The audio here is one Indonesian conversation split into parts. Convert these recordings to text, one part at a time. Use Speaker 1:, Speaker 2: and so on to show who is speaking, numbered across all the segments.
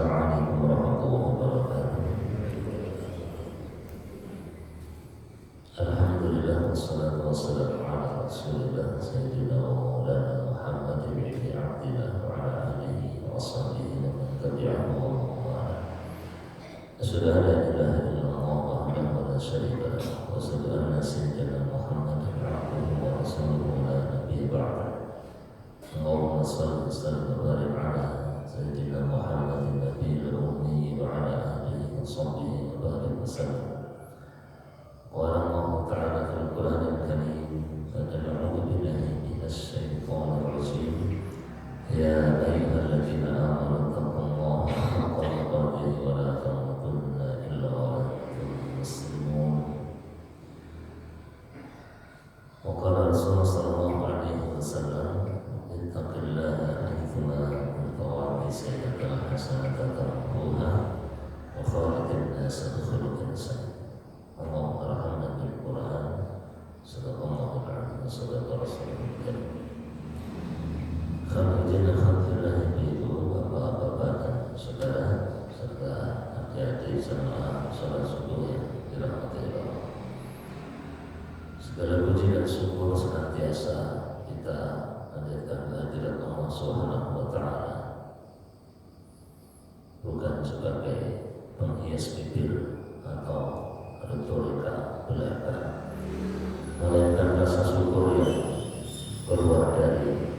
Speaker 1: Assalamualaikum warahmatullahi wabarakatuh. Alhamdulillah wassalatu wassalamu ala Rasulillah Sayyidina wa maulana Muhammadin ibn Abdillah wa ala alihi wa sahbihi wa man tabi'ahu wa mawala. Asyhadu an la ilaha illallah wahdahu la syarika lahu wa asyhadu anna sayyidina Muhammadan abduhu wa rasuluhu la nabiyya ba'dahu. Allahumma shalli wa sallim wa barik ala Sayyidina Muhammadin nabiyil ummi wa ala alihi wa sahbihi wa barik wa sallam. Qala Allah ta'ala fil Qur'anil Karim, a'udzu billahi minasy syaithanir rajim. Ya ayyuhalladzina amanu taqullaha haqqa tuqatih wa la tamutunna illa wa antum muslimun. Wa qala Rasulullah sallallahu alaihi wasallam, ittaqillaha haythuma kunta wa sayyidaka hasanatan tamhuha wa khaliqin nasa bi khuluqin hasan. Allahumma arhamna bil Qur'an. Sallallahu alaihi wasallam Rasulullah karim. Khamdina khamdillah itu bapak-bapak dan saudara serta adik-adik jamaah salat subuh yang dirahmati Allah. Segala puji dan syukur senantiasa kita panjatkan kehadirat Allah Subhanahu wa taala, bukan sebagai penghias bibir atau retorika belaka, melainkan rasa syukur yang keluar dari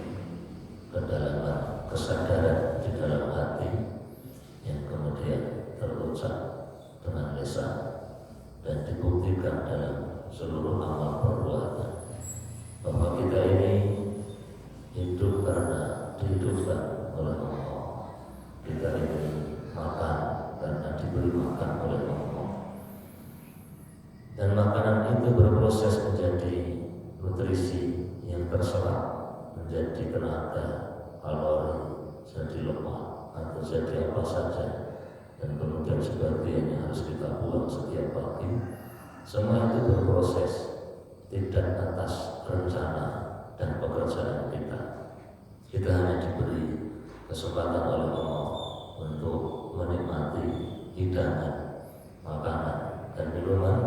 Speaker 1: kedalaman kesadaran di dalam hati yang kemudian terucap dengan lisan dan dibuktikan dalam seluruh amal perbuatan, bahwa kita ini hidup karena dihidupkan oleh Allah. Kita ini makan karena diberi makan oleh Allah. Dan makanan itu berproses menjadi nutrisi yang terserap, menjadi tenaga, kalori, jadi lemak, atau jadi apa saja, dan kemudian sebagiannya harus kita buang setiap pagi. Semua itu berproses tidak atas rencana dan pekerjaan kita. Kita hanya diberi kesempatan oleh Allah untuk menikmati hidangan, makanan, dan minuman.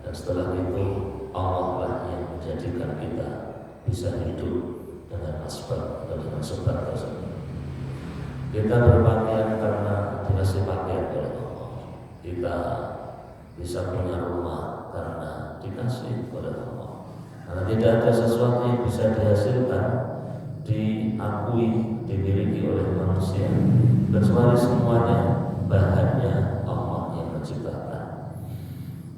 Speaker 1: Dan setelah itu Allah lah yang menjadikan kita bisa hidup dengan asbab atau dengan sebab tersebut. Kita berpakaian karena dikasih pakaian oleh Allah. Kita bisa punya rumah karena dikasih oleh Allah. Karena tidak ada sesuatu yang bisa dihasilkan, diakui, dimiliki oleh manusia, kecuali semuanya bahannya Allah yang menciptakan.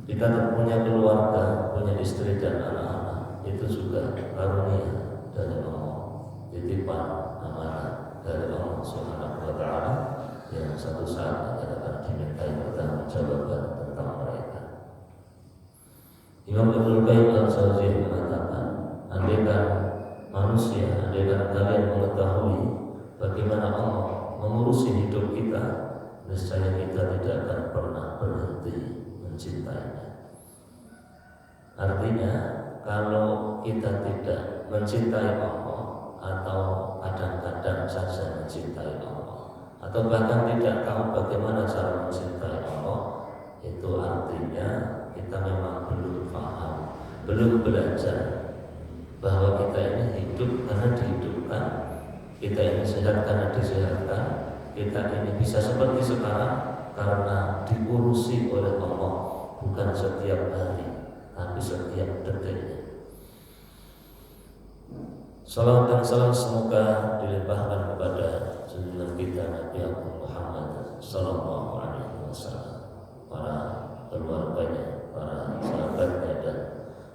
Speaker 1: Kita punya keluarga, punya istri dan anak-anak, itu juga karunia dari Allah, titipan amanah dari Allah Subhanahu wa taala yang satu saat akan dimintai pertanggungjawaban tentang mereka. Imam Ibnu Qayyim al-Jauziyah mengatakan, andaikan manusia, andaikan kalian mengetahui bagaimana Allah mengurusi hidup kita, niscaya kita tidak akan pernah berhenti mencintainya. Artinya, kalau kita tidak mencintai Allah, atau kadang-kadang saja mencintai Allah, atau bahkan tidak tahu bagaimana cara mencintai Allah, itu artinya kita memang belum paham, belum belajar bahwa kita ini hidup karena dihidupkan, kita ini sehat karena disehatkan, kita ini bisa seperti sekarang karena diurusi oleh Allah, bukan setiap hari, tapi setiap detiknya. Salawat dan salam semoga dilimpahkan kepada junjungan kita Nabi Muhammad sallallahu alaihi wasallam, para keluarganya, para sahabatnya, dan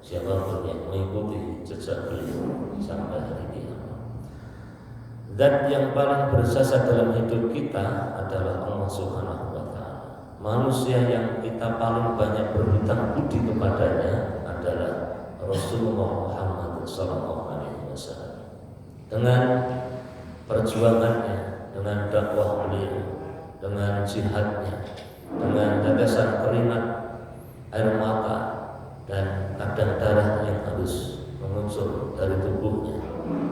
Speaker 1: siapapun yang mengikuti jejak beliau sampai hari kiamat. Zat yang paling berjasa dalam hidup kita adalah Allah Subhanahu wa taala. Manusia yang kita paling banyak berhutang budi kepadanya adalah Rasulullah Muhammad sallallahu alaihi wasallam. Dengan perjuangannya, dengan dakwah beliau, dengan jihadnya, dengan tetesan keringat, air mata, dan kadang darah yang harus mengucur dari tubuhnya,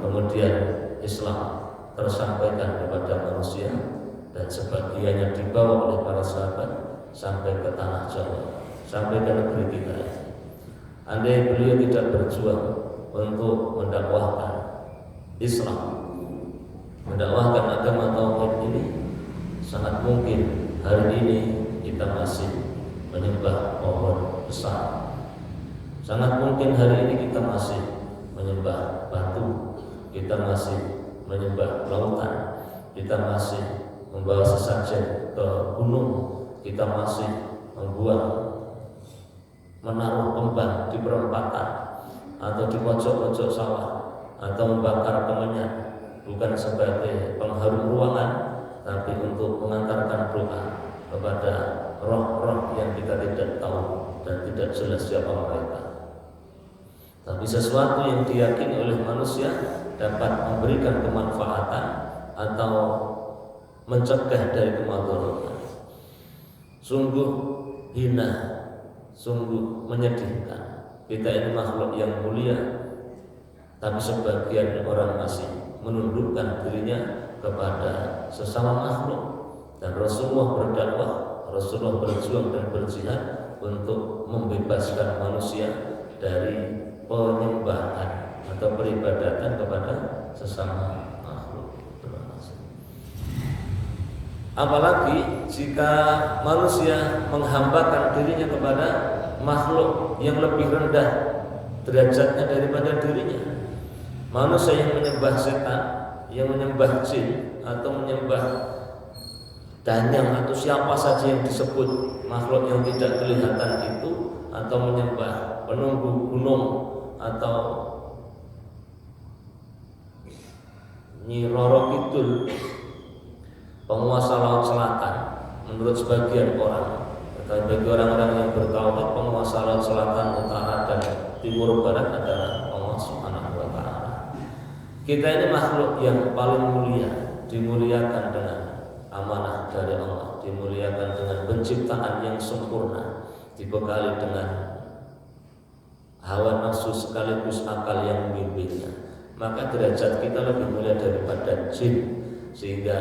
Speaker 1: kemudian Islam tersampaikan kepada manusia dan sebagiannya dibawa oleh para sahabat sampai ke tanah Jawa, sampai ke negeri kita. Andai beliau tidak berjuang untuk mendakwahkan Islam, mendakwahkan agama tauhid ini, sangat mungkin hari ini kita masih menyembah pohon besar. Sangat mungkin hari ini kita masih menyembah batu, kita masih menyembah lautan, kita masih membawa sesajen ke gunung, kita masih menaruh kembang di perempatan atau di pojok-pojok sawah, atau membakar kemenyan bukan sebagai pengharum ruangan, tapi untuk mengantarkan doa kepada roh-roh yang kita tidak tahu dan tidak jelas siapa mereka. Tapi sesuatu yang diyakini oleh manusia dapat memberikan kemanfaatan atau mencegah dari kemadharatan. Sungguh hina, sungguh menyedihkan. Kita ini makhluk yang mulia, tapi sebagian orang masih menundukkan dirinya kepada sesama makhluk. Dan Rasulullah berdakwah, Rasulullah berjuang dan berjihad untuk membebaskan manusia dari penyembahan atau peribadatan kepada sesama makhluk. Apalagi jika manusia menghambakan dirinya kepada makhluk yang lebih rendah derajatnya daripada dirinya. Manusia yang menyembah setan, yang menyembah jin, atau menyembah danyang atau siapa saja yang disebut makhluk yang tidak kelihatan itu, atau menyembah penunggu gunung atau Nyi Roro Kidul, penguasa laut selatan. Menurut sebagian orang, tetapi bagi orang-orang yang bertauhid, penguasa laut selatan, utara dan timur barat adalah Allah Subhanahu wa Ta'ala. Kita ini makhluk yang paling mulia, dimuliakan dengan amanah dari Allah, dimuliakan dengan penciptaan yang sempurna, dibekali dengan hawa nafsu sekaligus akal yang membimbingnya. Maka derajat kita lebih mulia daripada jin, sehingga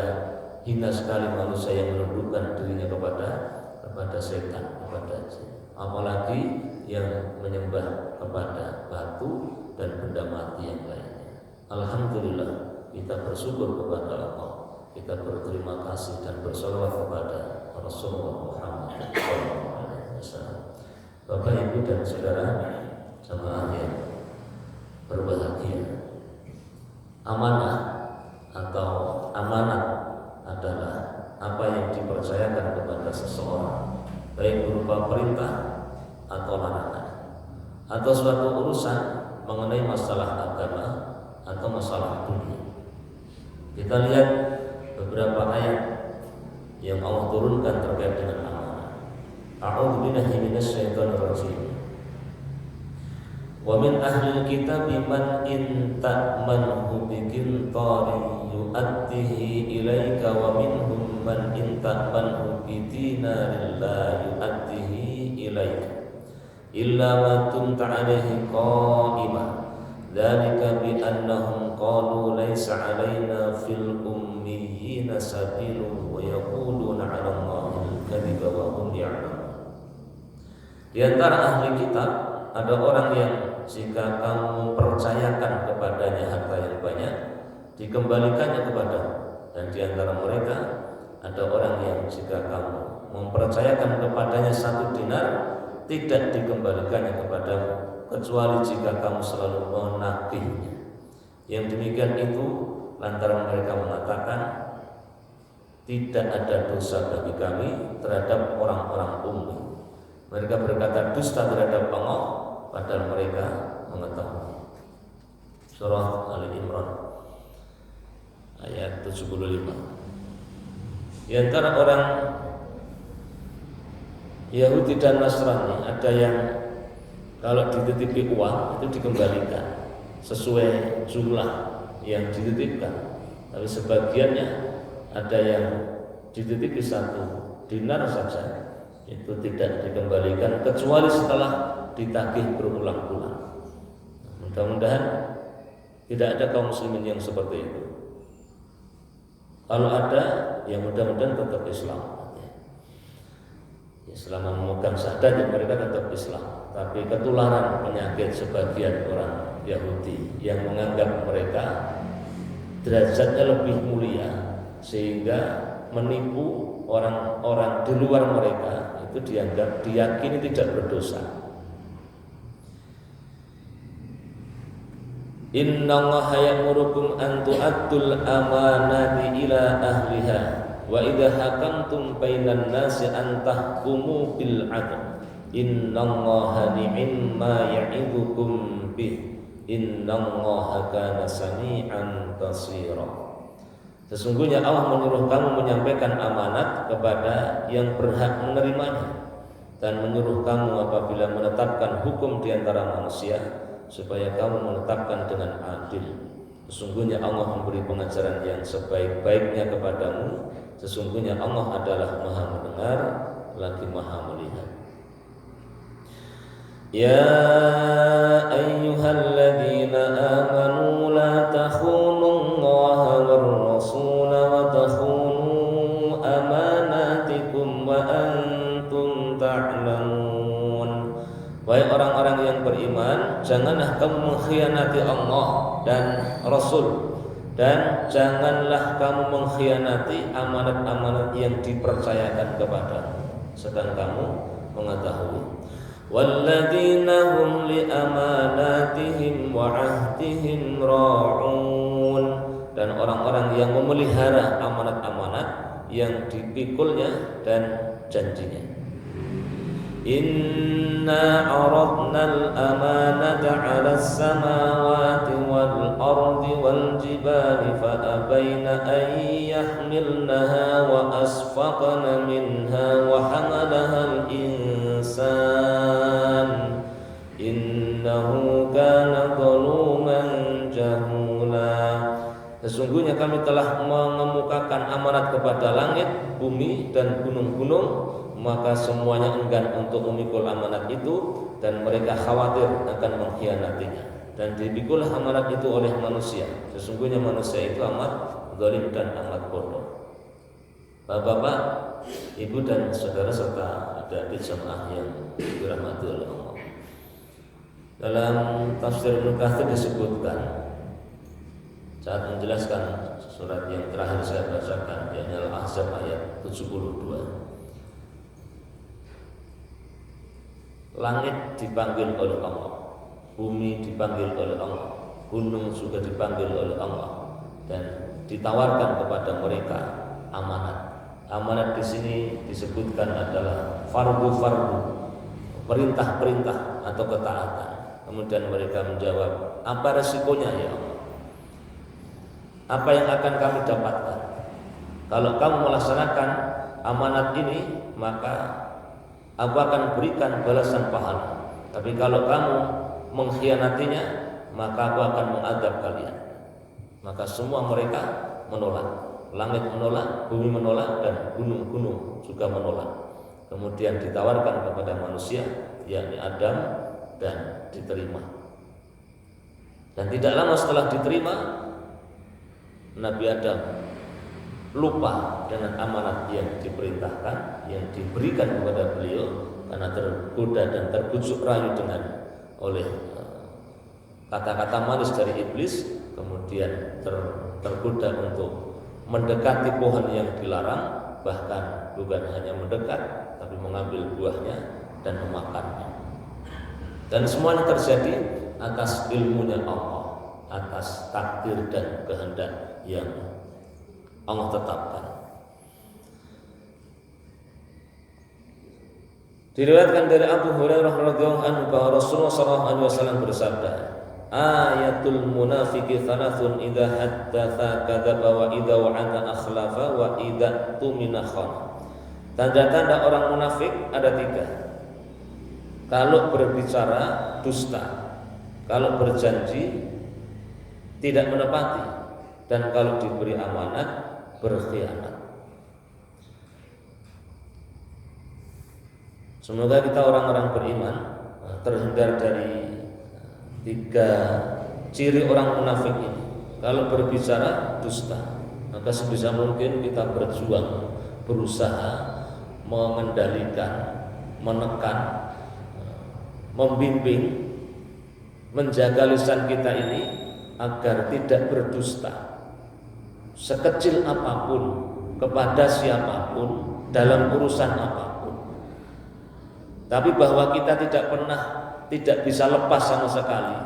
Speaker 1: hina sekali manusia yang menundukkan dirinya kepada setan, kepada jin. Apalagi yang menyembah kepada batu dan benda mati yang lainnya. Alhamdulillah, kita bersyukur kepada Allah, kita berterima kasih dan bersolawat kepada Rasulullah Muhammad SAW. Bapak, Ibu dan Saudara jamaah yang berbahagia, amanah atau amanat adalah apa yang dipercayakan kepada seseorang, baik berupa perintah atau larangan, atau suatu urusan mengenai masalah agama atau masalah dunia. Kita lihat beberapa ayat yang Allah turunkan terkait dengan amanah. A'udzu billahi minasyaitonir rajim. Wa min ahlil kitab man in ta'manhu biqintarin yu'addihi ilaika wa minhum man in ta'manhu bidinarin la yu'addihi ilaika illa ma dumta 'alaihi qa'imah dzalika bi annahum qalu laisa 'alaina fil ummiyina sabilun wa yaquluna 'ala Allahi al-kadhiba wa hum ya'lamun. Di antara ahli kitab ada orang yang jika kamu percayakan kepadanya harta yang banyak, dikembalikannya kepadamu. Dan di antara mereka ada orang yang jika kamu mempercayakan kepadanya 1 dinar, tidak dikembalikannya kepadamu kecuali jika kamu selalu menagihnya. Yang demikian itu lantaran mereka mengatakan tidak ada dosa bagi kami terhadap orang-orang ummi. Mereka berkata dusta terhadap Allah, padahal mereka mengetahui. Surah Ali Imran ayat 75. Di antara orang Yahudi dan Nasrani ada yang kalau dititipi uang itu dikembalikan sesuai jumlah yang dititipkan. Tapi sebagiannya ada yang dititipi 1 dinar saja, itu tidak dikembalikan kecuali setelah ditagih berulang-ulang. Mudah-mudahan tidak ada kaum muslimin yang seperti itu. Kalau ada, ya mudah-mudahan tetap Islam. Ya, selama memegang syahadat ya mereka tetap Islam. Tapi ketularan penyakit sebagian orang Yahudi yang menganggap mereka derajatnya lebih mulia, sehingga menipu orang-orang di luar mereka itu diyakini tidak berdosa. Innallaha ya'murukum an tu'addul amanati ila ahliha wa idza hakamtum bainan nasi an tahkumu bil 'adl. Innallaha ni'ma ya'idukum bih. Innallaha kana sami'an basira. Sesungguhnya Allah menyuruh kamu menyampaikan amanat kepada yang berhak menerimanya dan menyuruh kamu apabila menetapkan hukum di antara manusia supaya kamu menetapkan dengan adil. Sesungguhnya Allah memberi pengajaran yang sebaik-baiknya kepadamu. Sesungguhnya Allah adalah Maha mendengar lagi Maha melihat. Ya ayyuhalladzina amanu la takhunu Allaha war rasul wa takhunu amanatikum wa antum ta'lamun. Wahai orang-orang yang beriman, janganlah kamu mengkhianati Allah dan Rasul, dan janganlah kamu mengkhianati amanat-amanat yang dipercayakan kepadamu sedang kamu mengetahui. Walladzina hum li amanatihim wa ahdihim ra'un, dan orang-orang yang memelihara amanat-amanat yang dipikulnya dan janjinya. Inna aradna al-amanata 'ala as-samawati wal ardi wal jibali fa abaina an yahmilnaha wa asfaqna minha wa hamalaha al-insan innahu kana zaluman jahula. Sesungguhnya kami telah mengemukakan amanat kepada langit, bumi dan gunung-gunung, maka semuanya enggan untuk memikul amanat itu dan mereka khawatir akan mengkhianatinya. Dan dipikul amanat itu oleh manusia. Sesungguhnya manusia itu amat zalim dan amat bodoh. Bapak-bapak, ibu dan saudara serta adik-adik jemaah yang dirahmati oleh Allah. Dalam tafsir Ibnu Katsir disebutkan saat menjelaskan surat yang terakhir saya bacakan, yaitu Al-Ahzab ayat 72. Langit dipanggil oleh Allah, bumi dipanggil oleh Allah, gunung juga dipanggil oleh Allah, dan ditawarkan kepada mereka amanat. Amanat di sini disebutkan adalah fardu-fardu, perintah-perintah atau ketaatan. Kemudian mereka menjawab, apa resikonya ya Allah? Apa yang akan kami dapatkan? Kalau kamu melaksanakan amanat ini, maka aku akan berikan balasan pahala. Tapi kalau kamu mengkhianatinya, maka aku akan mengadab kalian. Maka semua mereka menolak. Langit menolak, bumi menolak, dan gunung-gunung juga menolak. Kemudian ditawarkan kepada manusia, yakni Adam, dan diterima. Dan tidak lama setelah diterima, Nabi Adam lupa dengan amanat yang diperintahkan, yang diberikan kepada beliau, karena tergoda dan terbujuk rayu oleh kata-kata manis dari iblis. Kemudian tergoda untuk mendekati pohon yang dilarang, bahkan bukan hanya mendekat, tapi mengambil buahnya dan memakannya. Dan semuanya terjadi atas ilmunya Allah, atas takdir dan kehendak yang Allah tetapkan. Diriwayatkan dari Abu Hurairah radhiyallahu anhu bahwa Rasulullah sallallahu alaihi wasallam bersabda, ayatul munafiqi thalathun idza haddatsa kadzaba wa idza wa'ada akhlafa wa idza tumina khana. Tanda-tanda orang munafik ada 3. Kalau berbicara dusta, kalau berjanji tidak menepati, dan kalau diberi amanat berkhianat. Semoga kita orang-orang beriman terhindar dari 3 ciri orang munafik ini. Kalau berbicara dusta, Maka sebisa mungkin kita berjuang, berusaha mengendalikan, menekan, membimbing, menjaga lisan kita ini agar tidak berdusta sekecil apapun kepada siapapun dalam urusan apapun. Tapi bahwa kita tidak bisa lepas sama sekali,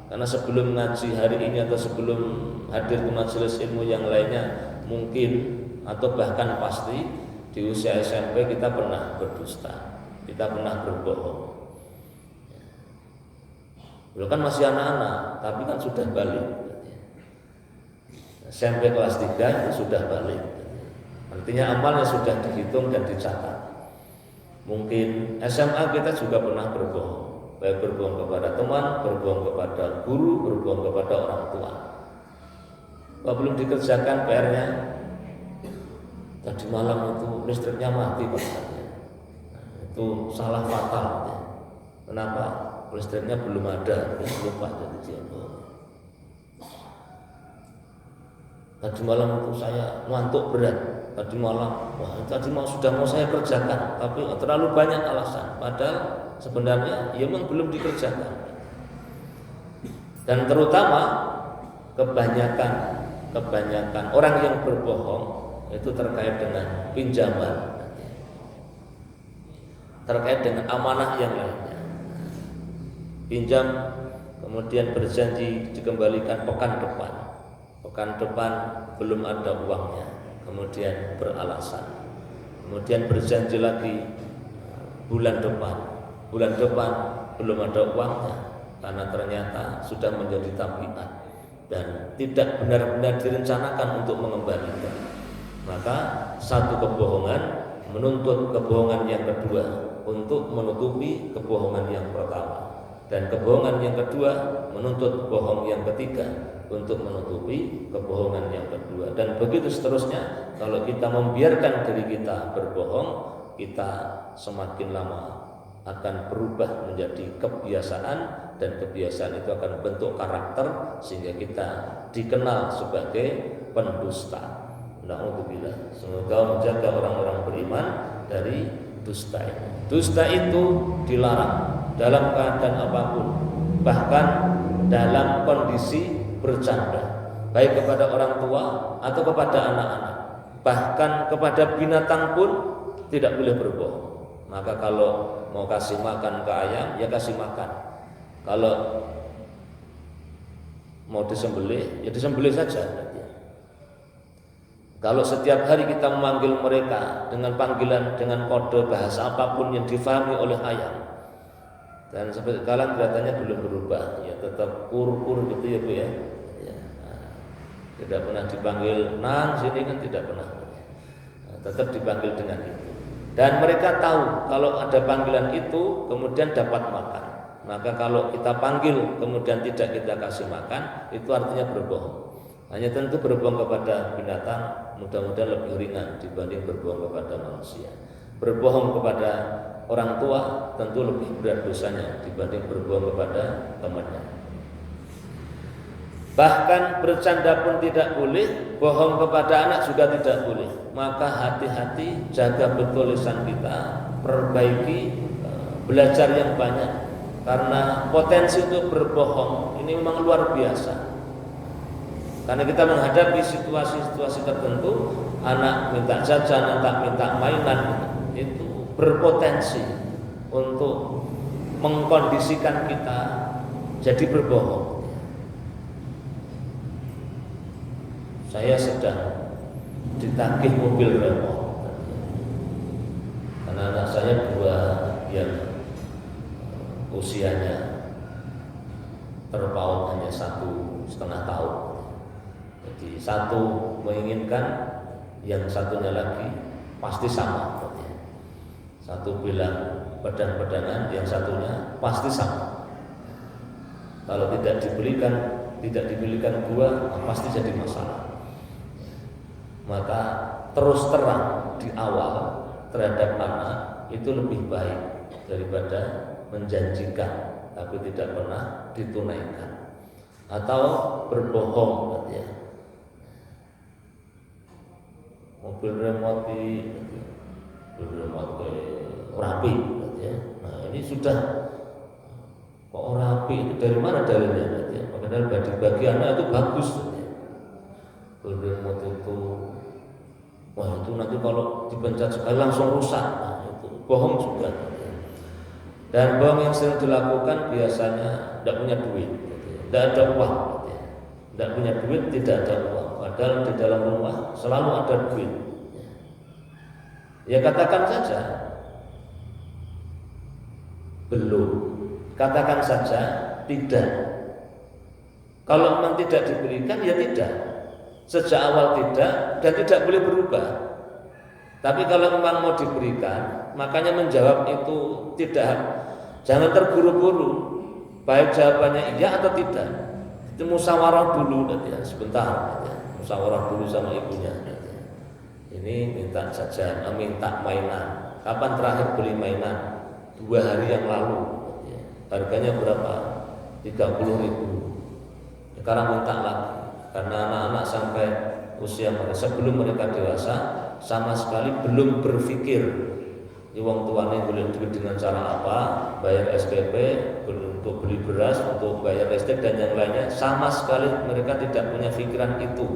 Speaker 1: karena sebelum ngaji hari ini atau sebelum hadir ke majelis ilmu yang lainnya mungkin atau bahkan pasti di usia SMP kita pernah berdusta, kita pernah berbohong. Dulu kan masih anak-anak, tapi kan sudah balik. SMP kelas 3 itu sudah balik. Artinya amalnya sudah dihitung dan dicatat. Mungkin SMA kita juga pernah berbohong, baik berbohong kepada teman, berbohong kepada guru, berbohong kepada orang tua. Kalau belum dikerjakan PR-nya, tadi malam itu listriknya mati Pak. Itu salah fatal. Kenapa? Listriknya belum ada, lupa jadi siapa. Tadi malam itu saya ngantuk berat. Tadi malam, sudah mau saya kerjakan, tapi terlalu banyak alasan. Padahal sebenarnya ya memang belum dikerjakan. Dan terutama kebanyakan orang yang berbohong itu terkait dengan pinjaman, terkait dengan amanah yang lainnya. Pinjam kemudian berjanji dikembalikan pekan depan belum ada uangnya, kemudian beralasan, kemudian berjanji lagi bulan depan belum ada uangnya, karena ternyata sudah menjadi tabiat dan tidak benar-benar direncanakan untuk mengembalikan. Maka satu kebohongan menuntut kebohongan yang kedua untuk menutupi kebohongan yang pertama, dan kebohongan yang kedua menuntut bohong yang ketiga untuk menutupi kebohongan yang kedua, dan begitu seterusnya. Kalau kita membiarkan diri kita berbohong, kita semakin lama akan berubah menjadi kebiasaan, dan kebiasaan itu akan bentuk karakter sehingga kita dikenal sebagai pendusta. Na'udzubillah. Semoga menjaga orang-orang beriman dari dusta ini. Dusta itu dilarang dalam keadaan apapun, bahkan dalam kondisi bercanda, baik kepada orang tua atau kepada anak-anak, bahkan kepada binatang pun tidak boleh berbohong. Maka kalau mau kasih makan ke ayam, ya kasih makan. Kalau mau disembelih, ya disembelih saja. Kalau setiap hari kita memanggil mereka dengan panggilan, dengan kode bahasa apapun yang difahami oleh ayam, dan sampai sekarang kelihatannya belum berubah, ya tetap kur-kur gitu ya Bu ya. Tidak pernah dipanggil nang sini kan, tidak pernah. Tetap dipanggil dengan itu. Dan mereka tahu kalau ada panggilan itu kemudian dapat makan. Maka kalau kita panggil kemudian tidak kita kasih makan, itu artinya berbohong. Hanya tentu berbohong kepada binatang mudah-mudahan lebih ringan dibanding berbohong kepada manusia. Berbohong kepada orang tua tentu lebih berat dosanya dibanding berbohong kepada temannya. Bahkan bercanda pun tidak boleh, bohong kepada anak juga tidak boleh. Maka hati-hati, jaga betul lisan kita, perbaiki, belajar yang banyak. Karena potensi untuk berbohong ini memang luar biasa. Karena kita menghadapi situasi-situasi tertentu, anak minta jajan, anak minta mainan, itu berpotensi untuk mengkondisikan kita jadi berbohong. Saya sedang ditagih mobil remor, karena anak saya dua yang usianya terpaut hanya 1,5 tahun. Jadi satu menginginkan, yang satunya lagi pasti sama. Satu bilang pedang-pedangan, yang satunya pasti sama. Kalau tidak dibelikan dua, pasti jadi masalah. Maka terus terang di awal terhadap anak itu lebih baik daripada menjanjikan tapi tidak pernah ditunaikan, atau berbohong ya. mobil remote rapi, ya. Nah ini sudah kok rapi itu dari mana dalilnya? Ya. Padahal bagi anak itu bagus, ya. Mobil remote itu, wah itu nanti kalau dipencet sekali langsung rusak, nah, itu bohong juga. Ya. Dan bohong yang sering dilakukan biasanya tidak punya duit, ya. Tidak ada uang, ya. Tidak punya duit, tidak ada uang. Padahal di dalam rumah selalu ada duit. Ya katakan saja belum, katakan saja tidak. Kalau memang tidak diberikan ya tidak. Sejak awal tidak dan tidak boleh berubah. Tapi kalau memang mau diberikan, makanya menjawab itu tidak. Jangan terburu-buru. Baik jawabannya iya atau tidak. Itu musyawarah dulu, ya. Sebentar. Ya. Musyawarah dulu sama ibunya. Ini minta saja, minta mainan. Kapan terakhir beli mainan? 2 hari yang lalu. Harganya berapa? 30.000. Sekarang minta lagi. Karena anak-anak sampai usia mereka sebelum mereka dewasa sama sekali belum berpikir uang tuanya boleh duit dengan cara apa, bayar SPP, untuk beli beras, untuk bayar listrik dan yang lainnya, sama sekali mereka tidak punya pikiran itu.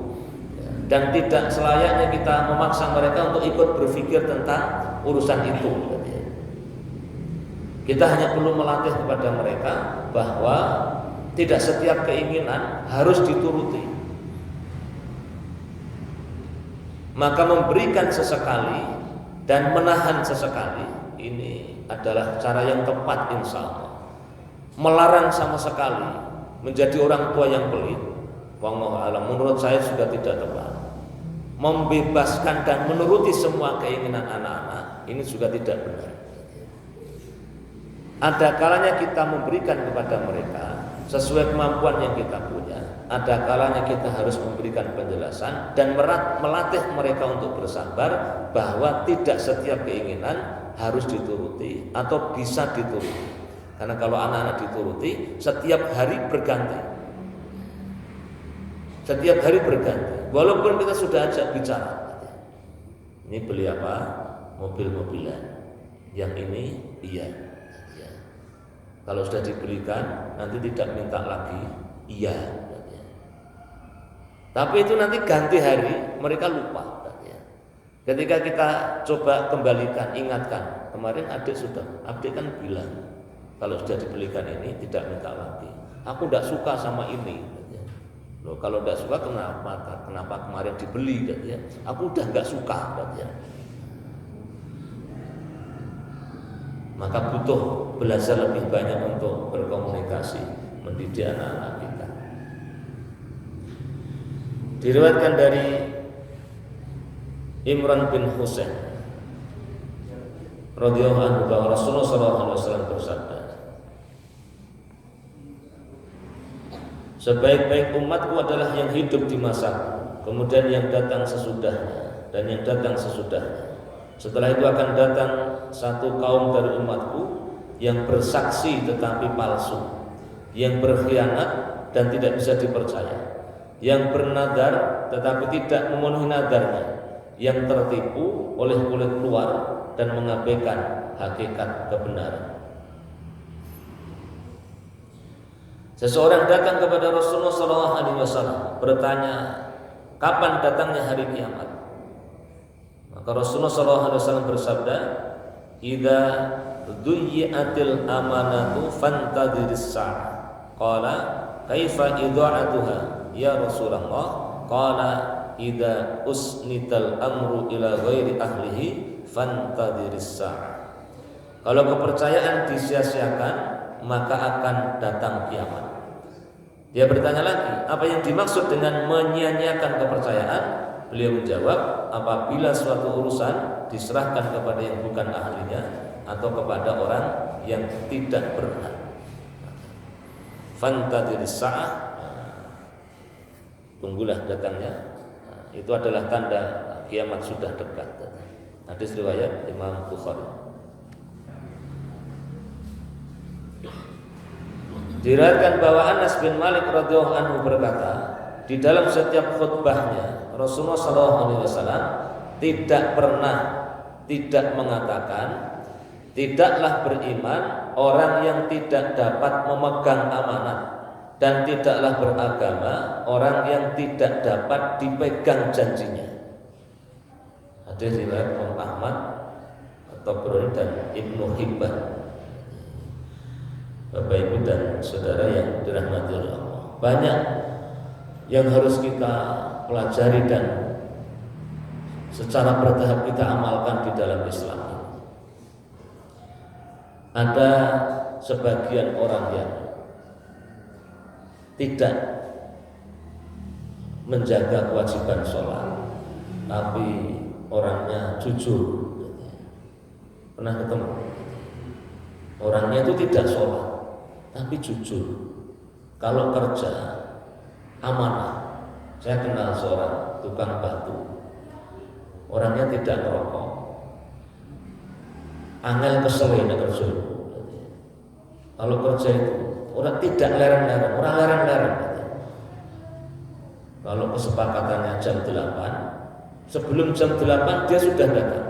Speaker 1: Dan tidak selayaknya kita memaksa mereka untuk ikut berpikir tentang urusan itu. Kita hanya perlu melatih kepada mereka bahwa tidak setiap keinginan harus dituruti. Maka memberikan sesekali dan menahan sesekali ini adalah cara yang tepat, insya Allah. Melarang sama sekali menjadi orang tua yang pelit, wallahu a'lam, menurut saya sudah tidak tepat. Membebaskan dan menuruti semua keinginan anak-anak ini juga tidak benar. Ada kalanya kita memberikan kepada mereka sesuai kemampuan yang kita punya. Ada kalanya kita harus memberikan penjelasan dan melatih mereka untuk bersabar bahwa tidak setiap keinginan harus dituruti atau bisa dituruti. Karena kalau anak-anak dituruti, setiap hari berganti. Setiap hari berganti. Walaupun kita sudah ajak bicara. Ini beli apa? Mobil-mobilan. Yang ini iya. Ya. Kalau sudah dibelikan, nanti tidak minta lagi. Iya. Ya. Tapi itu nanti ganti hari, mereka lupa. Ya. Ketika kita coba kembalikan, ingatkan. Kemarin adik kan bilang, kalau sudah dibelikan ini tidak minta lagi. Aku tidak suka sama ini. Loh, kalau tidak suka kenapa kemarin dibeli? Ya? Aku udah nggak suka. Ya. Maka butuh belajar lebih banyak untuk berkomunikasi, mendidik anak-anak kita. Diriwayatkan dari Imran bin Husain radhiyallahu anhu bahwa Rasulullah SAW bersabda, sebaik-baik umatku adalah yang hidup di masaku, kemudian yang datang sesudahnya, dan yang datang sesudahnya. Setelah itu akan datang satu kaum dari umatku yang bersaksi tetapi palsu, yang berkhianat dan tidak bisa dipercaya, yang bernadar tetapi tidak memenuhi nadarnya, yang tertipu oleh kulit luar dan mengabaikan hakikat kebenaran. Seseorang datang kepada Rasulullah SAW bertanya, kapan datangnya hari kiamat? Maka Rasulullah SAW bersabda, idza dhuyyatil amanatu fantadhiris sa'ah. Qala kaifa idha'atuha ya Rasulullah? Qala idza usnital amru ila ghairi ahlihi fantadhiris sa'ah. Kalau kepercayaan disia-siakan, maka akan datang kiamat. Dia bertanya lagi, apa yang dimaksud dengan menyia-nyiakan kepercayaan? Beliau menjawab, apabila suatu urusan diserahkan kepada yang bukan ahlinya atau kepada orang yang tidak berhak. Fantadhiris sa'ah, tunggulah datangnya. Itu adalah tanda kiamat sudah dekat. Hadis riwayat Imam Bukhari. Diriwayatkan bahwa Anas bin Malik radhiyallahu anhu berkata, di dalam setiap khutbahnya Rasulullah SAW tidak pernah tidak mengatakan, tidaklah beriman orang yang tidak dapat memegang amanat, dan tidaklah beragama orang yang tidak dapat dipegang janjinya. Hadis riwayat Imam Ahmad atau Tabrani dan Ibnu Hibban. Bapak Ibu dan saudara yang dirahmati Allah, banyak yang harus kita pelajari dan secara bertahap kita amalkan di dalam Islam. Ada sebagian orang yang tidak menjaga kewajiban sholat, tapi orangnya jujur. Pernah ketemu? Orangnya itu tidak sholat, tapi jujur. Kalau kerja amanah. Saya kenal seorang tukang batu, orangnya tidak merokok, angel keselin kerja. Kalau kerja itu orang tidak lereng-lereng, orang lereng-lereng. Kalau kesepakatannya jam 8, sebelum jam 8 dia sudah datang.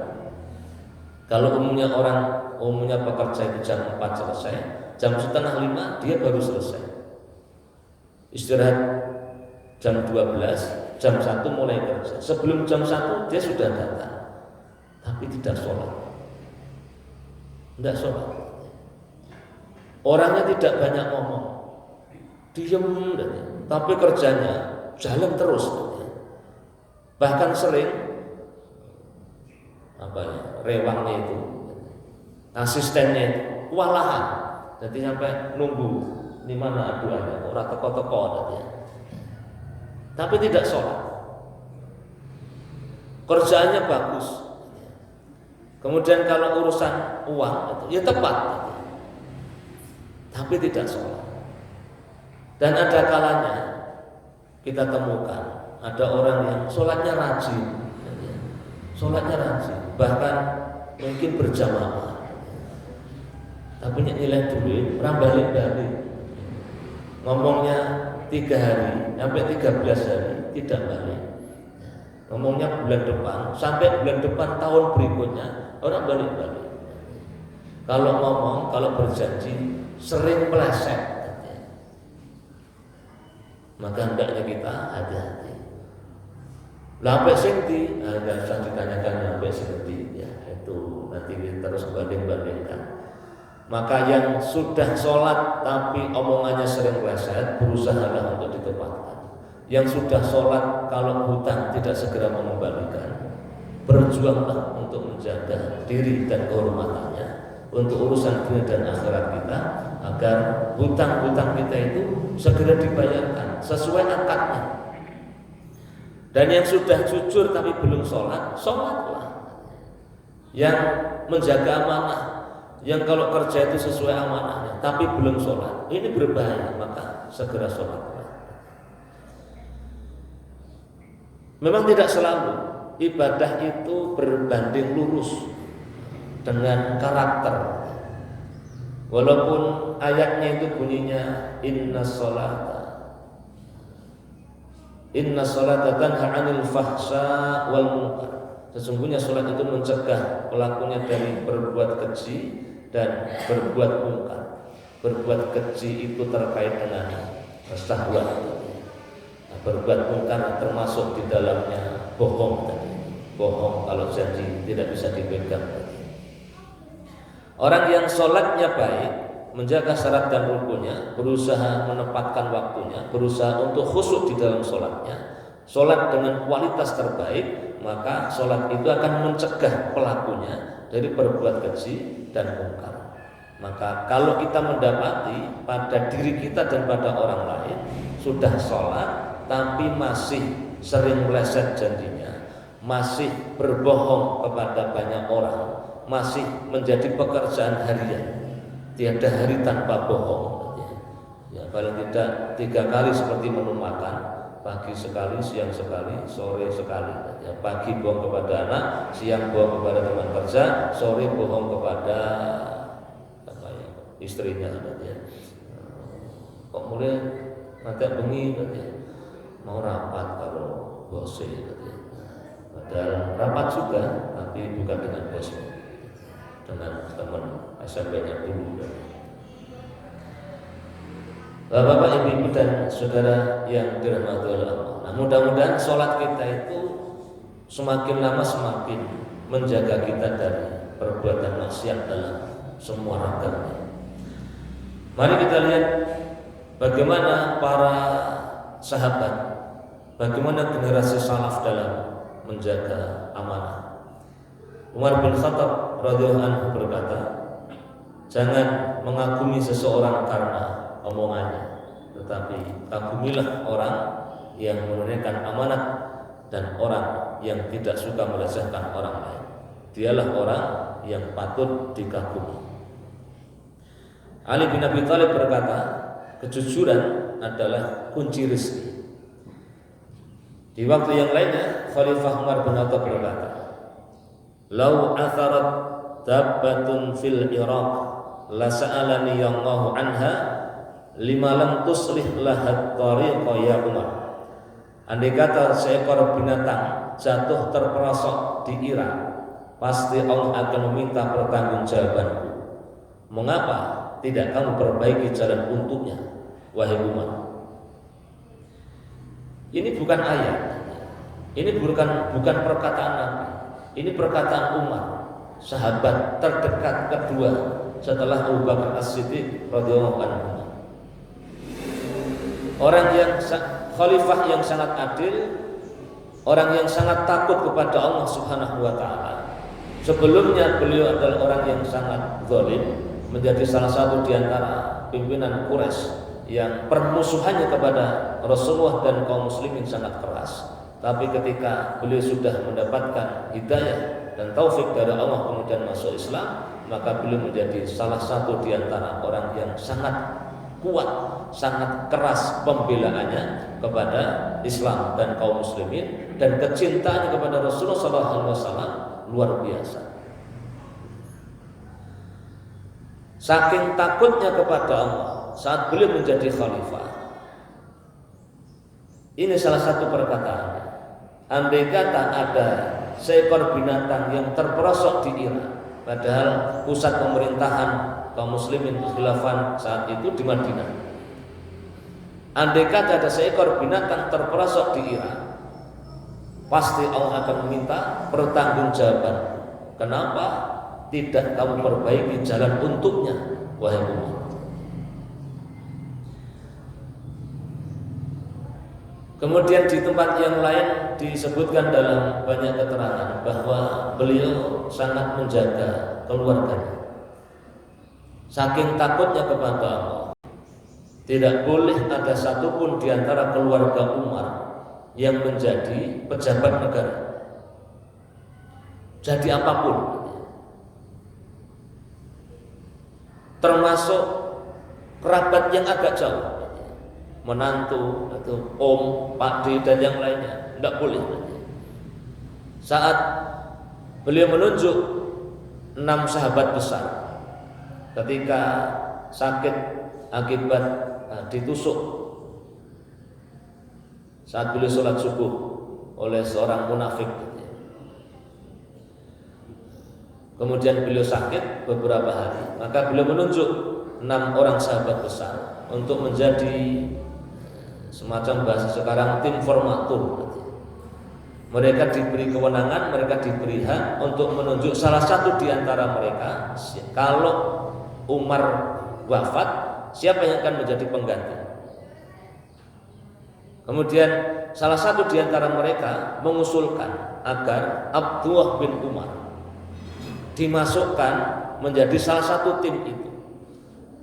Speaker 1: Kalau umumnya pekerja itu jam 4 selesai, jam setengah 5 dia baru selesai. Istirahat jam 12, jam 1 mulai kerja. Sebelum jam 1 dia sudah datang, tapi tidak sholat. Tidak sholat. Orangnya tidak banyak ngomong, diem, tapi kerjanya jalan terus. Bahkan sering rewangnya itu, asistennya itu kewalahan, jadi sampai nunggu di mana aduannya, orang teko-teko ya. Tapi tidak sholat. Kerjaannya bagus. Kemudian kalau urusan uang itu ya tepat, tapi tidak sholat. Dan ada kalanya kita temukan ada orang yang sholatnya rajin, bahkan mungkin berjamaah, tapi nilai duit orang balik-balik, ngomongnya 3 hari sampai 13 hari tidak balik, ngomongnya bulan depan sampai bulan depan tahun berikutnya orang balik-balik. Kalau ngomong, kalau berjanji sering meleset, maka hendaknya kita hati-hati. Sampai senti, ada usah ditanyakan sampai senti, ya itu nanti kita terus banding-bandingkan. Maka yang sudah sholat tapi omongannya sering meleset, berusahalah untuk ditepatkan. Yang sudah sholat kalau hutang tidak segera mengembalikan, berjuanglah untuk menjaga diri dan kehormatannya, untuk urusan dunia dan akhirat kita, agar hutang-hutang kita itu segera dibayarkan sesuai akadnya. Dan yang sudah jujur tapi belum sholat, sholatlah. Yang menjaga amanah, yang kalau kerja itu sesuai amanahnya tapi belum sholat, ini berbahaya, maka segera sholatlah. Memang tidak selalu ibadah itu berbanding lurus dengan karakter. Walaupun ayatnya itu bunyinya inna sholata tanha 'anil fahsya wal munkar. Sesungguhnya sholat itu mencegah pelakunya dari berbuat keji dan berbuat munkar. Berbuat keji itu terkait dengan syahwat. Berbuat munkar termasuk di dalamnya bohong tadi. Bohong kalau janji tidak bisa dipegang. Orang yang sholatnya baik, menjaga syarat dan rukunnya, berusaha menempatkan waktunya, berusaha untuk khusyuk di dalam sholatnya, sholat dengan kualitas terbaik, maka sholat itu akan mencegah pelakunya dari berbuat keji dan mungkar. Maka kalau kita mendapati pada diri kita dan pada orang lain sudah sholat tapi masih sering meleset janjinya, masih berbohong kepada banyak orang, masih menjadi pekerjaan harian, tiada hari tanpa bohong. Ya, paling tidak 3 kali seperti menu makan, pagi sekali, siang sekali, sore sekali. Ya, pagi bohong kepada anak, siang bohong kepada teman kerja, sore bohong kepada istrinya. Ya. Kok mulai nanti bengi, mau rapat kalau bose. Padahal rapat juga, tapi bukan dengan bos, dengan teman SMP-nya dulu. Bapak, ibu dan saudara yang dirahmati Allah. Nah, mudah-mudahan sholat kita itu semakin lama semakin menjaga kita dari perbuatan maksiat dalam semua ragamnya. Mari kita lihat bagaimana para sahabat, bagaimana generasi salaf dalam menjaga amanah. Umar bin Khattab radhiyallahu anhu berkata, jangan mengagumi seseorang karena omongannya, tetapi kagumilah orang yang menunaikan amanat dan orang yang tidak suka melecehkan orang lain. Dialah orang yang patut dikagumi. Ali bin Abi Thalib berkata, kejujuran adalah kunci rezeki. Di waktu yang lainnya, Khalifah Umar bin Khattab berkata, "Lau atharat dabbatun fil Iraq la sa'alani Allahu anha lima lam tuslih lahat tariqa ya Umar." Andai kata seekor binatang jatuh terperosok di Irak, pasti Allah akan meminta pertanggungjawabanku. Mengapa tidak kamu perbaiki jalan untuknya, wahai Umar? Ini bukan ayat, ini bukan perkataan Nabi, ini perkataan Umar, sahabat terdekat kedua setelah Abu Bakar As-Siddiq radhiyallahu anhu. Orang yang khalifah yang sangat adil, orang yang sangat takut kepada Allah Subhanahu wa taala. Sebelumnya beliau adalah orang yang sangat zalim, menjadi salah satu di antara pimpinan Quraisy yang permusuhannya kepada Rasulullah dan kaum muslimin sangat keras. Tapi ketika beliau sudah mendapatkan hidayah dan taufik dari Allah kemudian masuk Islam, maka beliau menjadi salah satu di antara orang yang sangat kuat, sangat keras pembelaannya kepada Islam dan kaum muslimin, dan kecintaannya kepada Rasulullah SAW luar biasa. Saking takutnya kepada Allah saat beliau menjadi khalifah. Ini salah satu perkataan. Andai kata ada seekor binatang yang terperosok di Irak, padahal pusat pemerintahan kaum muslimin khilafah saat itu di Madinah. Andai kata ada seekor binatang terperosok di Irak, pasti Allah akan meminta pertanggungjawaban. Kenapa tidak kamu perbaiki jalan untuknya, wahai Umar? Kemudian di tempat yang lain disebutkan dalam banyak keterangan bahwa beliau sangat menjaga keluarganya. Saking takutnya kepada Allah, tidak boleh ada satupun di antara keluarga Umar yang menjadi pejabat negara. Jadi apapun, termasuk kerabat yang agak jauh, menantu atau om, pakde dan yang lainnya, tidak boleh. Saat beliau menunjuk 6 sahabat besar ketika sakit akibat ditusuk saat beliau sholat subuh oleh seorang munafik, kemudian beliau sakit beberapa hari, maka beliau menunjuk 6 orang sahabat besar untuk menjadi semacam bahasa sekarang tim formatur. Mereka diberi kewenangan, mereka diberi hak untuk menunjuk salah satu di antara mereka. Kalau Umar wafat, siapa yang akan menjadi pengganti? Kemudian salah satu di antara mereka mengusulkan agar Abdullah bin Umar dimasukkan menjadi salah satu tim itu.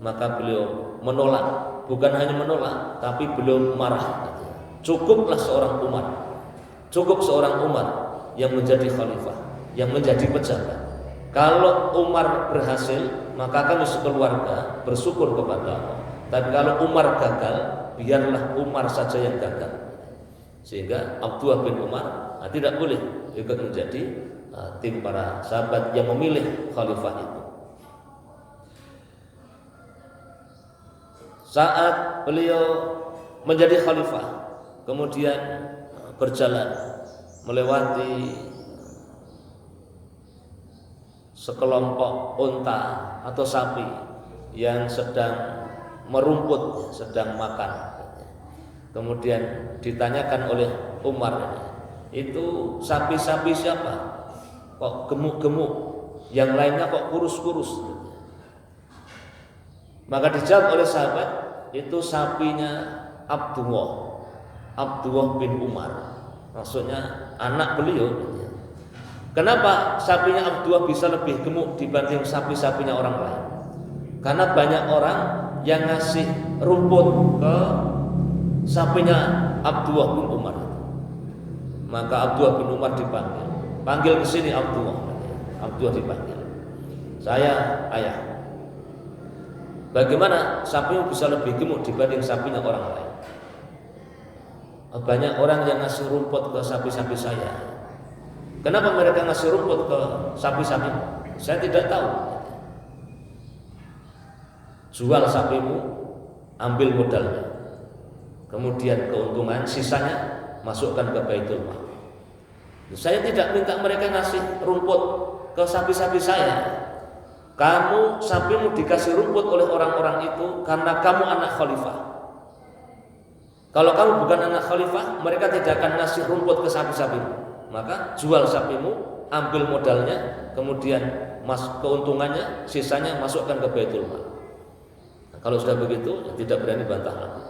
Speaker 1: Maka beliau menolak. Bukan hanya menolak, tapi beliau marah. Cukuplah seorang Umar, cukup seorang Umar yang menjadi khalifah, yang menjadi pejabat. Kalau Umar berhasil, maka kami sekeluarga bersyukur kepada Allah. Tapi kalau Umar gagal, biarlah Umar saja yang gagal. Sehingga Abdullah bin Umar tidak boleh ikut menjadi tim para sahabat yang memilih khalifah itu. Saat beliau menjadi khalifah, kemudian berjalan melewati sekelompok unta atau sapi yang sedang merumput, sedang makan. Kemudian ditanyakan oleh Umar, itu sapi-sapi siapa? Kok gemuk-gemuk, yang lainnya kok kurus-kurus? Maka dijawab oleh sahabat, itu sapinya Abdullah bin Umar, maksudnya anak beliau. Kenapa sapinya Abdullah bisa lebih gemuk dibanding sapi-sapinya orang lain? Karena banyak orang yang ngasih rumput ke sapinya Abdullah bin Umar. Maka Abdullah bin Umar dipanggil, panggil ke sini Abdullah. Abdullah dipanggil, saya ayah. Bagaimana sapimu bisa lebih gemuk dibanding sapinya orang lain? Banyak orang yang ngasih rumput ke sapi-sapi saya. Kenapa mereka ngasih rumput ke sapi-sapi? Saya tidak tahu. Jual sapimu, ambil modalnya, kemudian keuntungan sisanya masukkan ke Baitul Mal. Saya tidak minta mereka ngasih rumput ke sapi-sapi saya. Kamu, sapimu dikasih rumput oleh orang-orang itu karena kamu anak khalifah. Kalau kamu bukan anak khalifah, mereka tidak akan ngasih rumput ke sapi-sapimu. Maka jual sapimu, ambil modalnya, kemudian keuntungannya, sisanya masukkan ke Baitul Mal. Nah, kalau sudah begitu, ya tidak berani bantah lagi.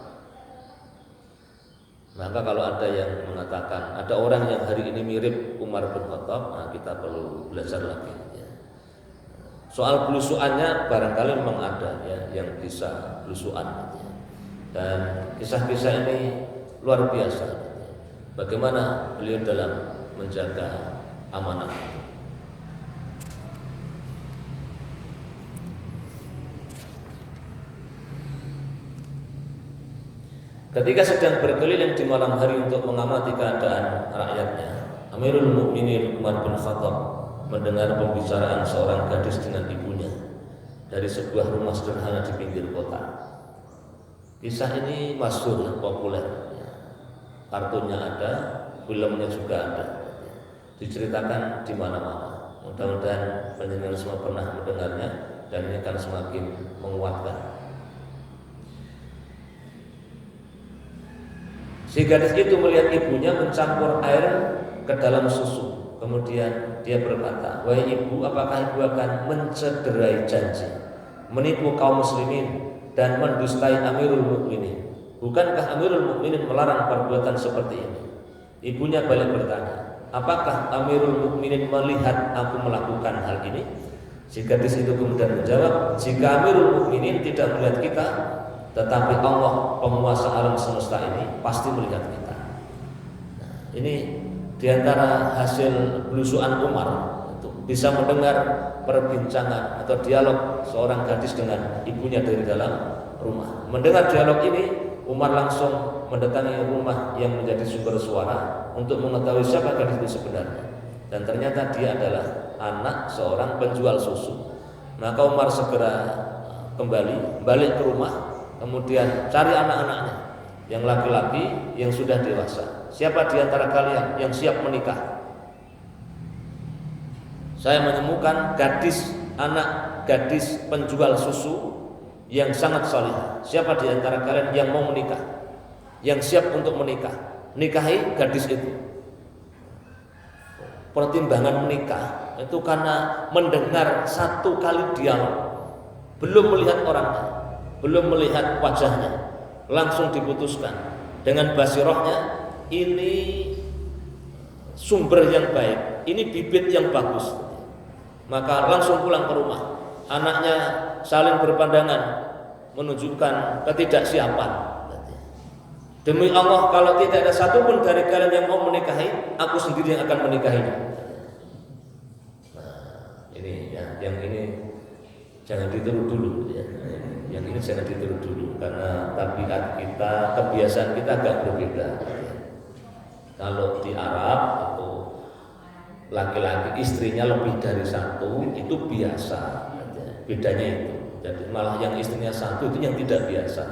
Speaker 1: Maka kalau ada yang mengatakan ada orang yang hari ini mirip Umar bin Khattab, nah kita perlu belajar lagi. Ya. Soal belusuannya barangkali memang ada ya yang bisa belusuan. Ya. Dan kisah-kisah ini luar biasa. Bagaimana beliau dalam menjaga amanah. Ketika sedang berkeliling di malam hari untuk mengamati keadaan rakyatnya, Amirul Mukminin Umar bin Khattab mendengar pembicaraan seorang gadis dengan ibunya dari sebuah rumah sederhana di pinggir kota. Kisah ini masyhur, populer. Kartunnya ada, filmnya juga ada. Diceritakan di mana-mana. Mudah-mudahan pendengar semua pernah mendengarnya dan ini akan semakin menguatkan. Si gadis itu melihat ibunya mencampur air ke dalam susu. Kemudian dia berkata, "Wahai ibu, apakah ibu akan mencederai janji, menipu kaum muslimin dan mendustai Amirul Mukminin? Bukankah Amirul Mukminin melarang perbuatan seperti ini?" Ibunya balik bertanya, "Apakah Amirul Mukminin melihat aku melakukan hal ini?" Si gadis itu kemudian menjawab, "Jika Amirul Mukminin tidak melihat kita, tetapi Allah penguasa alam semesta ini pasti melihat kita." Nah, ini diantara hasil belusuan Umar, itu bisa mendengar perbincangan atau dialog seorang gadis dengan ibunya dari dalam rumah. Mendengar dialog ini, Umar langsung mendatangi rumah yang menjadi sumber suara untuk mengetahui siapa gadis itu sebenarnya. Dan ternyata dia adalah anak seorang penjual susu. Maka Umar segera balik ke rumah, kemudian cari anak-anaknya yang laki-laki yang sudah dewasa. Siapa di antara kalian yang siap menikah? Saya menemukan anak gadis penjual susu yang sangat salihah. Siapa di antara kalian yang mau menikah? Yang siap untuk menikah? Nikahi gadis itu. Pertimbangan menikah itu karena mendengar satu kali dialog, belum melihat orangnya, belum melihat wajahnya, langsung diputuskan dengan basirohnya. Ini sumber yang baik, ini bibit yang bagus. Maka langsung pulang ke rumah. Anaknya saling berpandangan, menunjukkan ketidaksiapan. Demi Allah, kalau tidak ada satupun dari kalian yang mau menikahi, aku sendiri yang akan menikahinya. Nah, ini ya, yang ini jangan ditiru dulu ya. Yang ini jangan ditiru dulu karena tabiat kita, kebiasaan kita agak berbeda. Kalau di Arab itu laki-laki istrinya lebih dari satu itu biasa, bedanya itu. Jadi malah yang istrinya satu itu yang tidak biasa.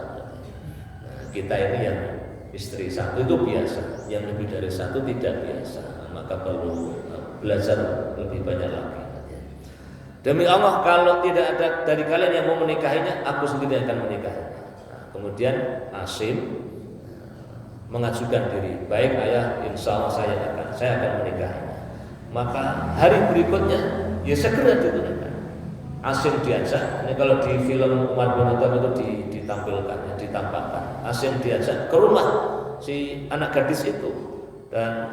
Speaker 1: Nah, kita ini yang istri satu itu biasa, yang lebih dari satu tidak biasa. maka perlu belajar lebih banyak lagi. Demi Allah, kalau tidak ada dari kalian yang mau menikahinya, aku sendiri akan menikahinya. Nah, kemudian Asim mengajukan diri, baik ayah, insya Allah saya akan menikahinya. Maka hari berikutnya ya segera ditunaikan. Asim diajak, ini kalau di film Umar bin Khattab itu ditampilkan, ditampakkan. Asim diajak ke rumah si anak gadis itu dan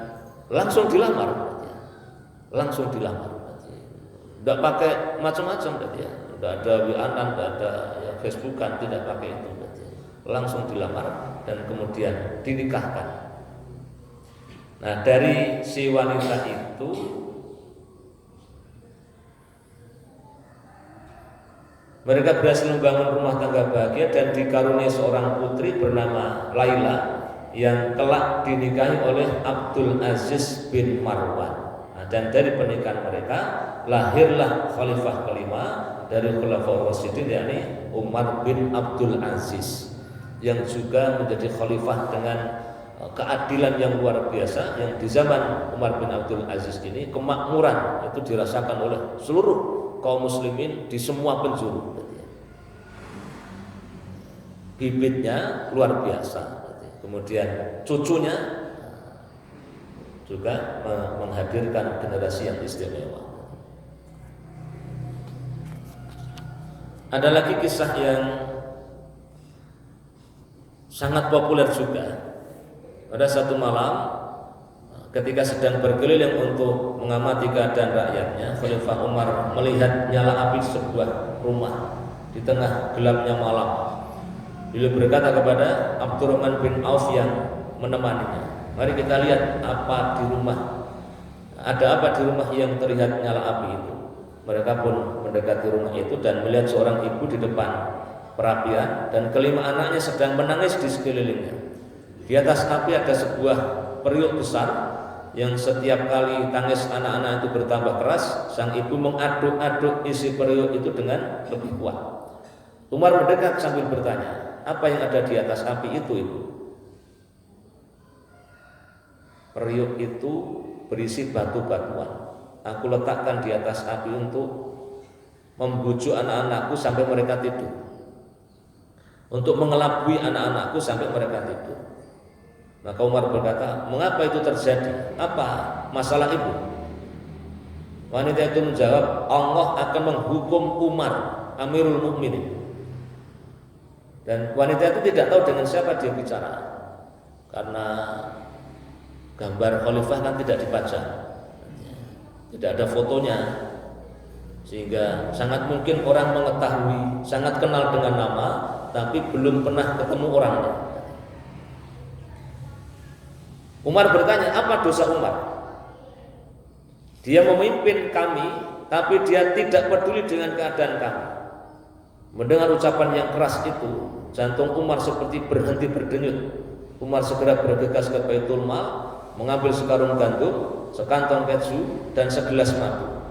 Speaker 1: langsung dilamar. Tidak pakai macam-macam berarti ya. Tidak ada WA-an, tidak ada ya, Facebookan, tidak pakai itu berarti. Langsung dilamar dan kemudian dinikahkan. Nah, dari si wanita itu mereka berhasil membangun rumah tangga bahagia dan dikaruniai seorang putri bernama Laila yang kelak dinikahi oleh Abdul Aziz bin Marwan. Dan dari pernikahan mereka lahirlah khalifah kelima dari Khulafaur Rasyidin, yakni Umar bin Abdul Aziz, yang juga menjadi khalifah dengan keadilan yang luar biasa. Yang di zaman Umar bin Abdul Aziz ini kemakmuran itu dirasakan oleh seluruh kaum muslimin di semua penjuru. Bibitnya luar biasa. Kemudian cucunya juga menghadirkan generasi yang istimewa. Ada lagi kisah yang sangat populer juga. Pada satu malam ketika sedang berkeliling untuk mengamati keadaan rakyatnya, Khalifah Umar melihat nyala api sebuah rumah di tengah gelapnya malam. Beliau berkata kepada Abdurrahman bin Auf yang menemaninya, mari kita lihat apa di rumah. Ada apa di rumah yang terlihat nyala api itu? Mereka pun mendekati rumah itu dan melihat seorang ibu di depan perapian dan kelima anaknya sedang menangis di sekelilingnya. Di atas api ada sebuah periuk besar yang setiap kali tangis anak-anak itu bertambah keras, sang ibu mengaduk-aduk isi periuk itu dengan lebih kuat. Umar mendekat sambil bertanya, apa yang ada di atas api itu, ibu? Periuk itu berisi batu-batuan. Aku letakkan di atas api untuk membujuk anak-anakku sampai mereka tidur, untuk mengelabui anak-anakku sampai mereka tidur. Maka Umar berkata, mengapa itu terjadi? Apa masalah ibu? Wanita itu menjawab, Allah akan menghukum Umar, Amirul Mukminin. Dan wanita itu tidak tahu dengan siapa dia bicara, karena gambar khalifah kan tidak dipajang, tidak ada fotonya, sehingga sangat mungkin orang mengetahui, sangat kenal dengan nama, tapi belum pernah ketemu orangnya. Umar bertanya, apa dosa Umar? Dia memimpin kami, tapi dia tidak peduli dengan keadaan kami. Mendengar ucapan yang keras itu, jantung Umar seperti berhenti berdenyut. Umar segera bergegas ke Baitul Mal, mengambil sekarung gandum, sekantong keju, dan segelas madu.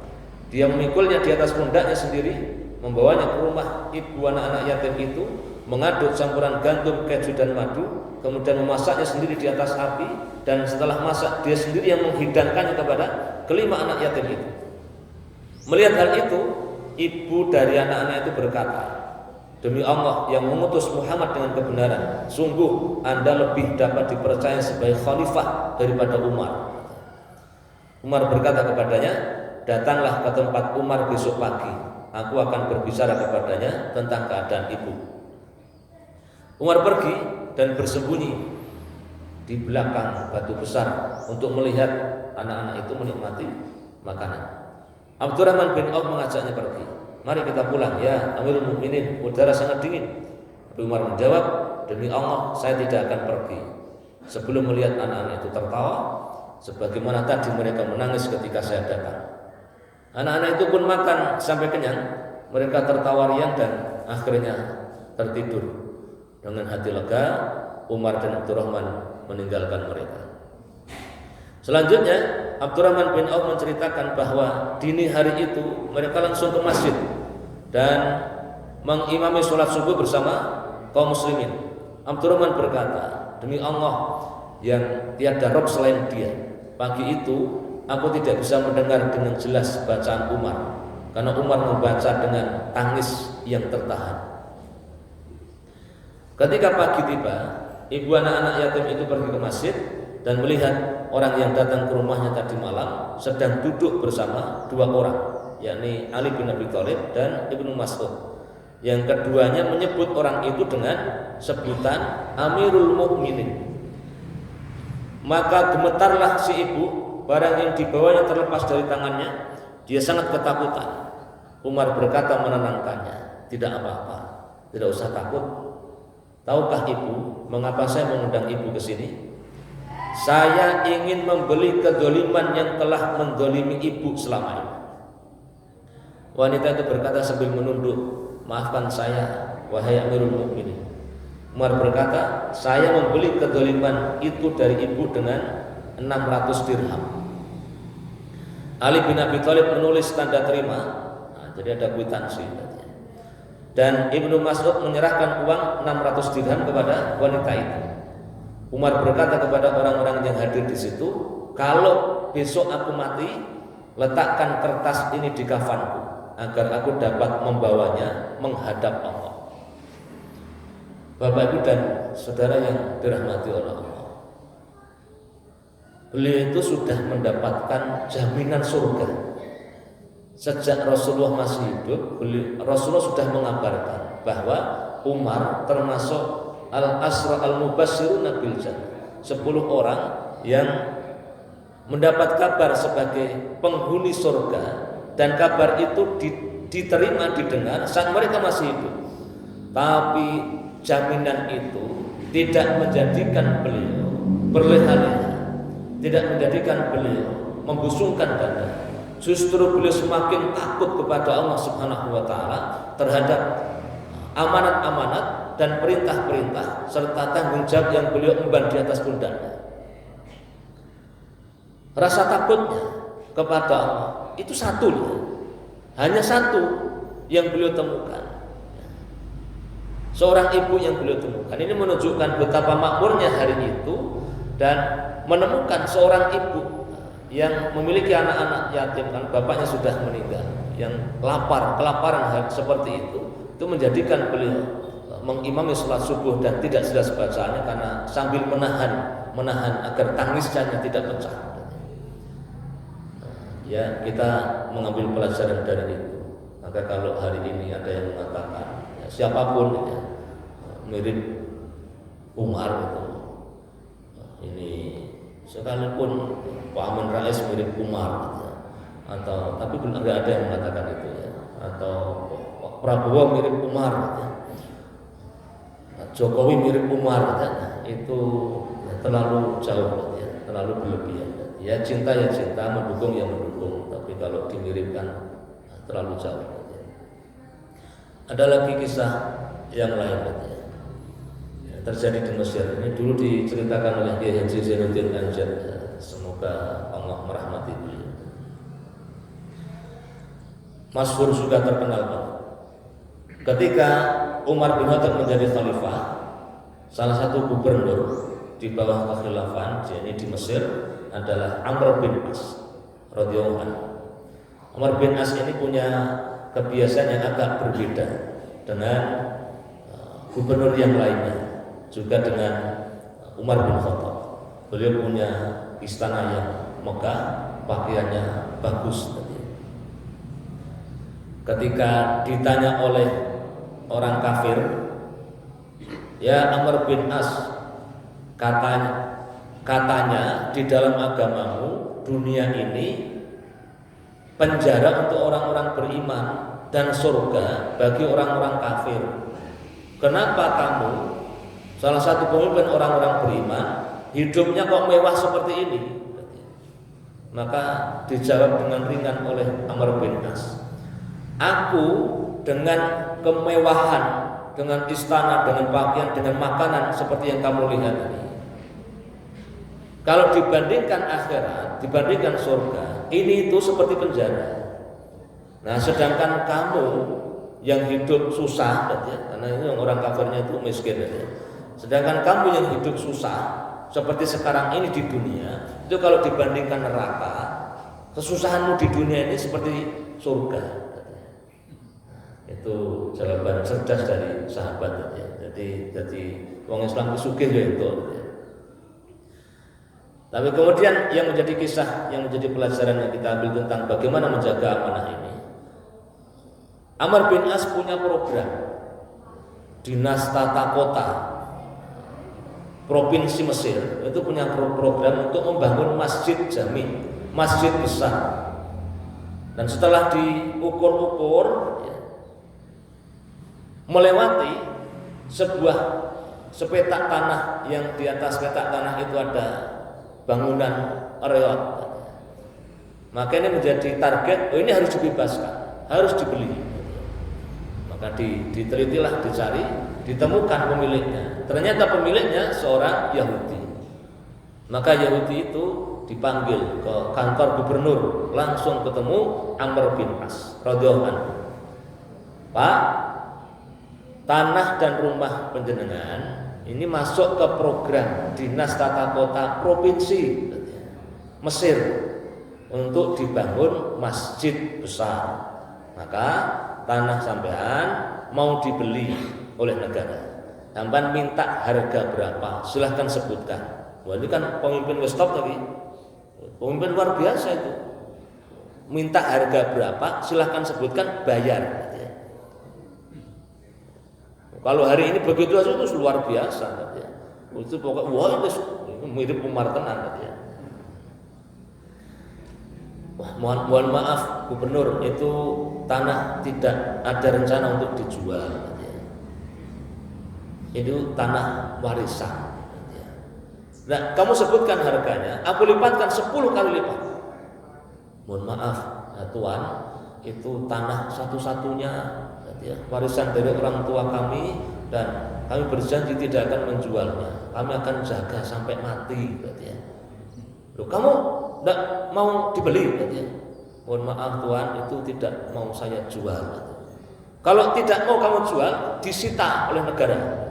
Speaker 1: Dia memikulnya di atas pundaknya sendiri, membawanya ke rumah ibu anak-anak yatim itu, mengaduk campuran gandum, keju, dan madu, kemudian memasaknya sendiri di atas api, dan setelah masak dia sendiri yang menghidangkannya kepada kelima anak yatim itu. Melihat hal itu, ibu dari anak-anak itu berkata, demi Allah yang mengutus Muhammad dengan kebenaran, sungguh Anda lebih dapat dipercaya sebagai khalifah daripada Umar. Umar berkata kepadanya, datanglah ke tempat Umar besok pagi, aku akan berbicara kepadanya tentang keadaan ibu. Umar pergi dan bersembunyi di belakang batu besar untuk melihat anak-anak itu menikmati makanan. Abdurrahman bin Auf mengajaknya pergi. Mari kita pulang ya Amirul Mukminin, udara sangat dingin. Umar menjawab, demi Allah saya tidak akan pergi sebelum melihat anak-anak itu tertawa sebagaimana tadi mereka menangis ketika saya datang. Anak-anak itu pun makan sampai kenyang, mereka tertawa riang dan akhirnya tertidur. Dengan hati lega, Umar dan Abdurrahman meninggalkan mereka. Selanjutnya Abdurrahman bin Auf menceritakan bahwa dini hari itu mereka langsung ke masjid dan mengimami sholat subuh bersama kaum muslimin. Abdurrahman berkata, demi Allah yang tiada Rabb selain Dia, pagi itu
Speaker 2: aku tidak bisa mendengar dengan jelas bacaan Umar, karena Umar membaca dengan tangis yang tertahan. Ketika pagi tiba, ibu anak-anak yatim itu pergi ke masjid dan melihat orang yang datang ke rumahnya tadi malam sedang duduk bersama dua orang, yakni Ali bin Abi Thalib dan Ibnu Mas'ud. Yang keduanya menyebut orang itu dengan sebutan Amirul Mukminin. Maka gemetarlah si ibu, barang yang dibawanya terlepas dari tangannya. Dia sangat ketakutan. Umar berkata menenangkannya, tidak apa-apa, tidak usah takut. Tahukah ibu mengapa saya mengundang ibu ke sini? Saya ingin membeli kedzaliman yang telah mendolimi ibu selama ini. Wanita itu berkata sambil menunduk, maafkan saya, wahai Amirul Mukminin. Umar berkata, saya membeli kedzaliman itu dari ibu dengan 600 dirham. Ali bin Abi Thalib menulis tanda terima. Nah, jadi ada kwitansi. Dan Ibnu Mas'ud menyerahkan uang 600 dirham kepada wanita itu. Umar berkata kepada orang-orang yang hadir di situ, kalau besok aku mati, letakkan kertas ini di kafanku agar aku dapat membawanya menghadap Allah. Bapak Ibu dan saudara yang dirahmati oleh Allah, beliau itu sudah mendapatkan jaminan surga. Sejak Rasulullah masih hidup, Rasulullah sudah mengabarkan bahwa Umar termasuk al-asra al-mubasyiruna bil jannah, 10 orang yang mendapat kabar sebagai penghuni surga, dan kabar itu diterima, didengar saat mereka masih hidup. Tapi jaminan itu tidak menjadikan beliau berleha-leha, tidak menjadikan beliau membusungkan dada. Justru beliau semakin takut kepada Allah Subhanahu wa taala terhadap amanat-amanat dan perintah-perintah serta tanggung jawab yang beliau emban di atas pundaknya. Rasa takutnya kepada Allah itu satu, hanya satu yang beliau temukan. Seorang ibu yang beliau temukan. Ini menunjukkan betapa makmurnya hari itu, dan menemukan seorang ibu yang memiliki anak-anak yatim, kan bapaknya sudah meninggal, yang kelaparan seperti itu menjadikan beliau mengimami sholat subuh dan tidak jelas bacaannya karena sambil menahan agar tangisnya tidak pecah. Ya, kita mengambil pelajaran dari itu. Maka kalau hari ini ada yang mengatakan ya, siapapun ya, mirip Umar itu, ini sekalipun Pak Amin Rais mirip Umar ya, atau tapi belum ada yang mengatakan itu ya, atau Pak Prabowo mirip Umar ya, Jokowi mirip Umar ya, itu ya, terlalu jauh ya, terlalu berlebihan ya. Cinta ya cinta, mendukung ya mendukung, tapi kalau dimiripkan ya, terlalu jauh ya. Ada lagi kisah yang lain ya, terjadi di Mesir. Ini dulu diceritakan oleh Kiai Haji Zainuddin Anjad ya. Semoga Allah merahmati beliau. Masyhur juga terkenal banget. Ketika Umar bin Khattab menjadi khalifah, salah satu gubernur di bawah kekhilafahan ini di Mesir adalah Amr bin As radhiyallahu anhu. Amr bin As ini punya kebiasaan yang agak berbeda dengan gubernur yang lainnya, juga dengan Umar bin Khattab. Beliau punya istana yang megah, pakaiannya bagus. Ketika ditanya oleh orang kafir, ya Amr bin As, katanya di dalam agamamu dunia ini penjara untuk orang-orang beriman dan surga bagi orang-orang kafir. Kenapa kamu, salah satu pemimpin orang-orang beriman, hidupnya kok mewah seperti ini? Maka dijawab dengan ringan oleh Amr bin As, aku dengan kemewahan, dengan istana, dengan pakaian, dengan makanan seperti yang kamu lihat ini, kalau dibandingkan akhirat, dibandingkan surga, ini itu seperti penjara. Nah, sedangkan kamu yang hidup susah, karena ini orang kafirnya itu miskin, sedangkan kamu yang hidup susah seperti sekarang ini di dunia, itu kalau dibandingkan neraka, kesusahanmu di dunia ini seperti surga. Itu jawaban cerdas dari sahabat ya. Jadi wong Islam sugih ya itu. Tapi kemudian yang menjadi kisah, yang menjadi pelajaran yang kita ambil tentang bagaimana menjaga amanah ini. Amr bin As punya program Dinas Tata Kota Provinsi Mesir itu punya program untuk membangun masjid jami, masjid besar. Dan setelah diukur-ukur ya, melewati sebuah sepetak tanah yang di atas petak tanah itu ada bangunan reot. Maka ini menjadi target, ini harus dibebaskan, harus dibeli. Maka ditelitilah, dicari, ditemukan pemiliknya. Ternyata pemiliknya seorang Yahudi. Maka Yahudi itu dipanggil ke kantor gubernur, langsung ketemu Amr bin As radhiyallahu anhu. Pak, tanah dan rumah panjenengan ini masuk ke program Dinas Tata Kota Provinsi Mesir untuk dibangun masjid besar. Maka tanah sampean mau dibeli oleh negara. Sampean minta harga berapa? Silahkan sebutkan. Wah, ini kan pemimpin Westop tadi. Pemimpin luar biasa itu. Minta harga berapa? Silahkan sebutkan, bayar. Kalau hari ini begitu aja itu luar biasa, ya. Itu pokoknya wah itu mirip Umar tenan, ya. Wah, mohon maaf gubernur, itu tanah tidak ada rencana untuk dijual, ya. Itu tanah warisan, ya. Nah, kamu sebutkan harganya, aku lipatkan 10 kali lipat. Mohon maaf, ya, Tuan, itu tanah satu-satunya, ya, warisan dari orang tua kami, dan kami berjanji tidak akan menjualnya. Kami akan jaga sampai mati, ya. Loh, kamu tidak mau dibeli, ya? Mohon maaf Tuan, itu tidak mau saya jual. Kalau tidak mau kamu jual, disita oleh negara.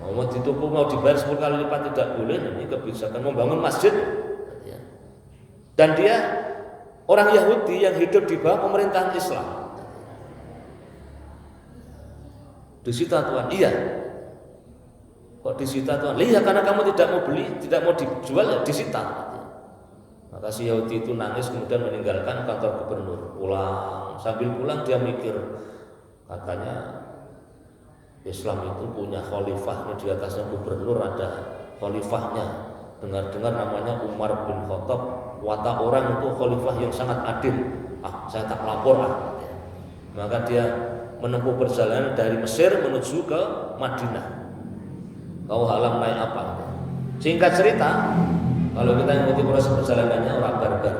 Speaker 2: Mau ditumpuk, mau dibayar 10 kali lipat tidak boleh. Ini kebijakan membangun masjid. Dan dia orang Yahudi yang hidup di bawah pemerintahan Islam. Disita Tuan, iya. Kok disita Tuan? Iya, karena kamu tidak mau beli, tidak mau dijual, ya disita. Maka si Yahudi itu nangis, kemudian meninggalkan kantor gubernur. Pulang, sambil pulang dia mikir, katanya Islam itu punya khalifahnya, di atasnya gubernur ada khalifahnya. Dengar-dengar namanya Umar bin Khattab, watak orang itu khalifah yang sangat adil. Saya tak lapor. Maka dia menempuh perjalanan dari Mesir menuju ke Madinah. Kau halam naik apa? Singkat cerita, kalau kita ikuti proses perjalanannya orang barbar.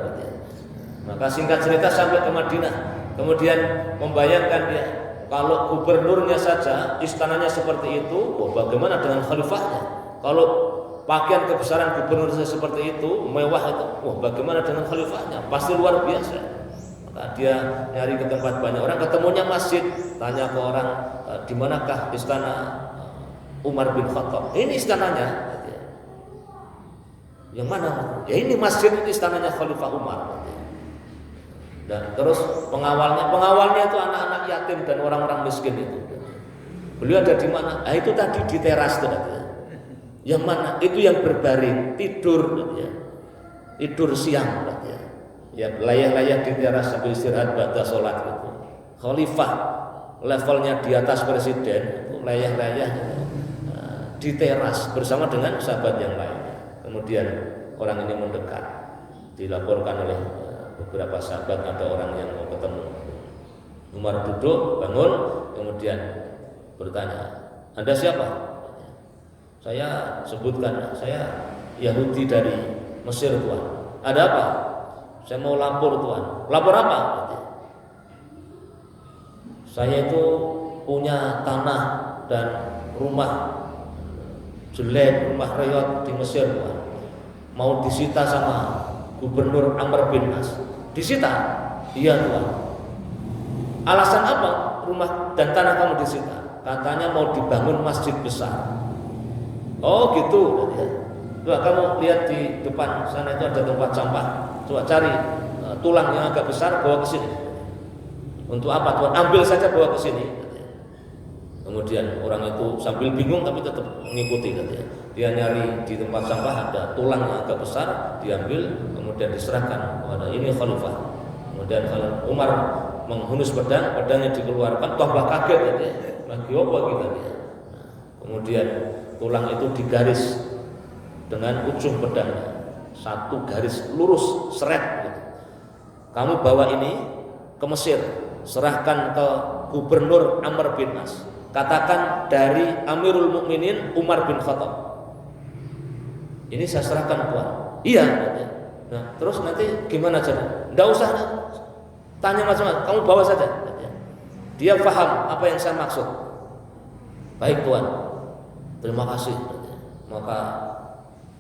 Speaker 2: Maka singkat cerita sampai ke Madinah, kemudian membayangkan dia, kalau gubernurnya saja istananya seperti itu, bagaimana dengan khalifahnya? Kalau pakaian kebesaran gubernurnya seperti itu, mewah itu, bagaimana dengan khalifahnya? Pasti luar biasa. Maka dia nyari ke tempat banyak orang, ketemunya masjid, tanya ke orang, di manakah istana Umar bin Khattab? Ini istananya. Yang mana? Ya ini masjid, ini istananya Khalifah Umar. Dan terus pengawalnya itu anak-anak yatim dan orang-orang miskin itu. Beliau ada di mana? Itu tadi di teras itu. Yang mana? Itu yang berbaring, tidur, tidur siang. Ya layah-layah di teras sambil istirahat pada sholat itu. Khalifah levelnya di atas presiden, itu layah-layah di teras bersama dengan sahabat yang lain. Kemudian orang ini mendekat, dilaporkan oleh beberapa sahabat ada orang yang mau ketemu. Umar duduk, bangun, kemudian bertanya, Anda siapa? Saya sebutkan, saya Yahudi dari Mesir Tuan. Ada apa? Saya mau lapor Tuan. Lapor apa? Saya itu punya tanah dan rumah jelek, rumah reot di Mesir Tuan. Mau disita sama Gubernur Amr bin As. Disita? Iya Tuan. Alasan apa rumah dan tanah kamu disita? Katanya mau dibangun masjid besar. Oh gitu. Tuh, kamu lihat di depan sana itu ada tempat sampah. coba cari tulang yang agak besar, bawa ke sini. Untuk apa Tuhan? Ambil saja, bawa ke sini. Kemudian orang itu sambil bingung tapi tetap mengikuti katanya. Dia nyari di tempat sampah ada tulang yang agak besar, diambil, kemudian diserahkan kepada ini khalifah. Kemudian kalau Umar menghunus pedang, pedangnya dikeluarkan, tambah kaget katanya. Lagi apa kita dia? Kemudian tulang itu digaris dengan ujung pedangnya, satu garis lurus seret. Gitu. Kamu bawa ini ke Mesir, serahkan ke Gubernur Amr bin As. Katakan dari Amirul Mukminin Umar bin Khattab. Ini saya serahkan Tuan. Iya. Nah, terus nanti gimana cara? Tidak usah tanya macam-macam, kamu bawa saja. Dia paham apa yang saya maksud. Baik Tuan, terima kasih. Maka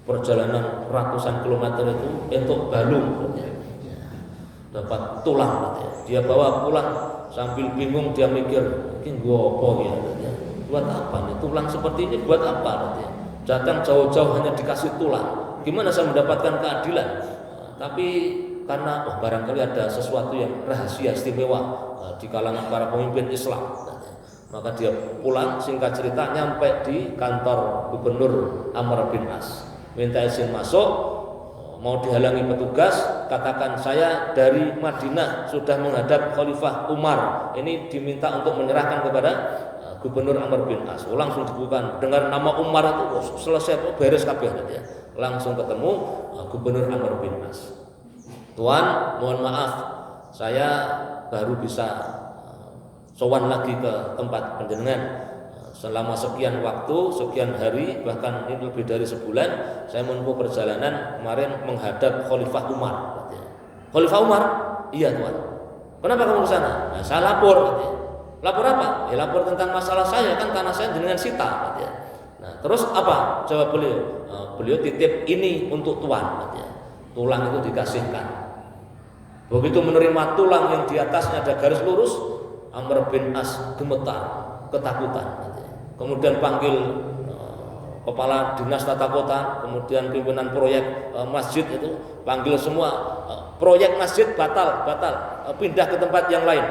Speaker 2: perjalanan ratusan kilometer itu untuk Balung, dapat tulang. Dia bawa pulang sambil bingung, dia mikir, ini gua apa ya? Buat apa nih tulang seperti ini? Buat apa? Datang jauh-jauh hanya dikasih tulang. Gimana saya mendapatkan keadilan? Tapi karena barangkali ada sesuatu yang rahasia istimewa di kalangan para pemimpin Islam. Maka dia pulang, singkat cerita nyampe di kantor Gubernur Amr bin As. Minta izin masuk, mau dihalangi petugas, katakan saya dari Madinah sudah menghadap Khalifah Umar. Ini diminta untuk menyerahkan kepada Gubernur Amr bin As. Langsung dibuka, dengar nama Umar itu selesai, beres kabeh ya. Langsung ketemu Gubernur Amr bin As. Tuan, mohon maaf, saya baru bisa sowan lagi ke tempat panjenengan. Selama sekian waktu, sekian hari, bahkan ini lebih dari sebulan, saya menempuh perjalanan kemarin menghadap Khalifah Umar. Khalifah Umar? Iya Tuan. Kenapa kamu ke sana? Nah, saya lapor. Lapor apa? Ya lapor tentang masalah saya, kan tanah saya dengan sita. Nah, terus apa? Jawab beliau. Beliau titip ini untuk Tuan. Tulang itu dikasihkan. Begitu menerima tulang yang di atasnya ada garis lurus, Amr bin As gemetar, ketakutan. Kemudian panggil kepala dinas tata kota, kemudian pimpinan proyek masjid itu, panggil semua, proyek masjid batal, pindah ke tempat yang lain.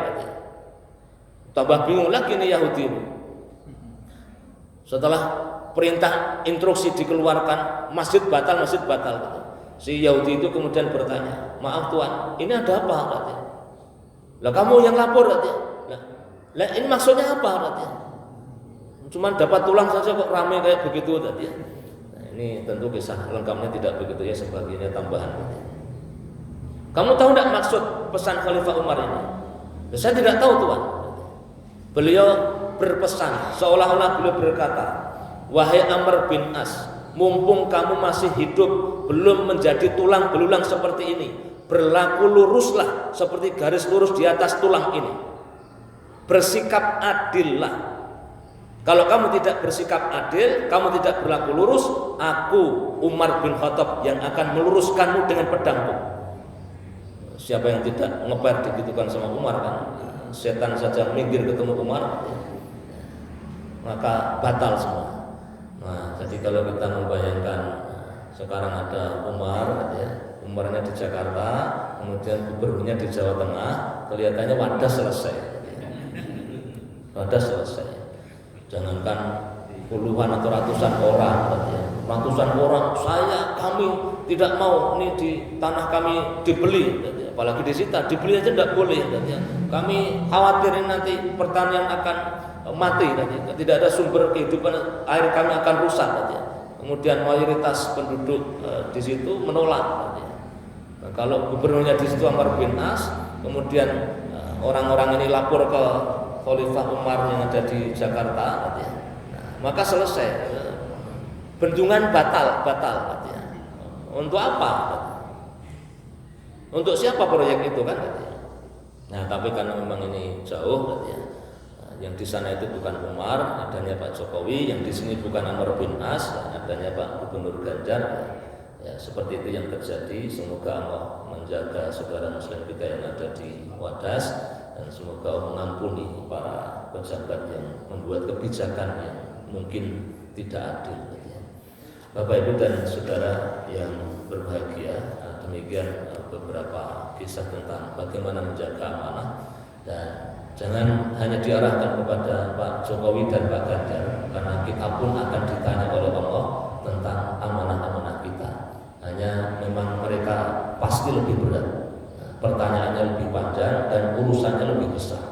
Speaker 2: Tambah bingung lagi nih Yahudi ini. Setelah perintah instruksi dikeluarkan, masjid batal. Si Yahudi itu kemudian bertanya, maaf Tuan, ini ada apa? Lah kamu yang lapor katanya. Lah ini maksudnya apa katanya? Cuman dapat tulang saja kok ramai kayak begitu tadi. Nah, ini tentu kisah lengkapnya tidak begitu ya, sebagiannya tambahan. Kamu tahu tidak maksud pesan Khalifah Umar ini? Saya tidak tahu Tuan. Beliau berpesan seolah-olah beliau berkata, wahai Amr bin As, mumpung kamu masih hidup, belum menjadi tulang belulang seperti ini, berlaku luruslah seperti garis lurus di atas tulang ini. Bersikap adillah. Kalau kamu tidak bersikap adil, kamu tidak berlaku lurus, aku Umar bin Khattab yang akan meluruskanmu dengan pedangku. Siapa yang tidak ngeper digitukan sama Umar kan? Setan saja minggir ketemu Umar, maka batal semua. Nah, jadi kalau kita membayangkan sekarang ada Umar, ya, Umarnya di Jakarta, kemudian gubernurnya di Jawa Tengah, kelihatannya wadah selesai. Wadah selesai. Jangankan puluhan atau ratusan orang, kami tidak mau ini di tanah kami dibeli, apalagi disita, dibeli aja tidak boleh. Kami khawatirin nanti pertanian akan mati, tidak ada sumber kehidupan, air kami akan rusak. Kemudian mayoritas penduduk di situ menolak. Nah, kalau gubernurnya di situ Amr bin As, kemudian orang-orang ini lapor ke Khalifah Umar yang ada di Jakarta, nah, maka selesai. Bendungan batal. Untuk apa? Untuk siapa proyek itu kan? Nah, tapi karena memang ini jauh, yang di sana itu bukan Umar, adanya Pak Jokowi, yang di sini bukan Amr bin As, adanya Pak Gubernur Ganjar. Ya, seperti itu yang terjadi. Semoga Allah menjaga saudara Muslim kita yang ada di Wadas, dan semoga Allah mengampuni para pejabat yang membuat kebijakan yang mungkin tidak adil. Bapak Ibu dan saudara yang berbahagia, demikian beberapa kisah tentang bagaimana menjaga amanah, dan jangan hanya diarahkan kepada Pak Jokowi dan Pak Ganjar, karena kita pun akan ditanya oleh Allah tentang amanah-amanah kita. Hanya memang mereka pasti lebih berat, pertanyaannya lebih panjang dan urusannya lebih besar.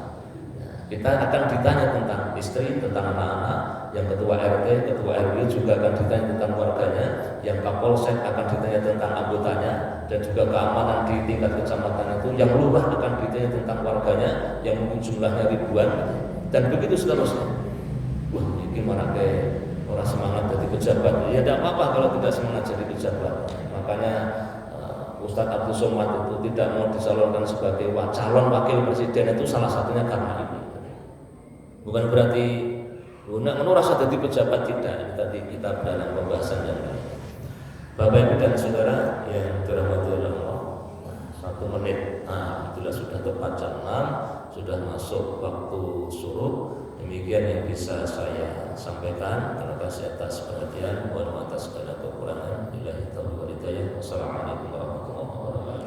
Speaker 2: Kita akan ditanya tentang istri, tentang anak-anak, yang ketua RT, ketua RW juga akan ditanya tentang keluarganya, yang Kapolsek akan ditanya tentang anggotanya, dan juga keamanan di tingkat kecamatan itu, yang lurah akan ditanya tentang warganya yang mungkin jumlahnya ribuan, dan begitu seterusnya. Wah, ini mana kayak orang semangat jadi pejabat? Ya tidak apa-apa kalau tidak semangat jadi pejabat. Makanya Ustadz Abdul Somad itu tidak mau dicalonkan sebagai calon wakil presiden itu salah satunya karena ini. Bukan berarti menurut rasa jadi pejabat, tidak. Ini tadi kita dalam pembahasan yang lain. Bapak Ibu dan Saudara yang dirahmati Allah, 1 menit, itulah sudah tepat jam 6, sudah masuk waktu suruh. Demikian yang bisa saya sampaikan. Terima kasih atas perhatian. Mohon maaf atas segala kekurangan. Billahi taufiq wal hidayah. Wassalamualaikum warahmatullahi wabarakatuh.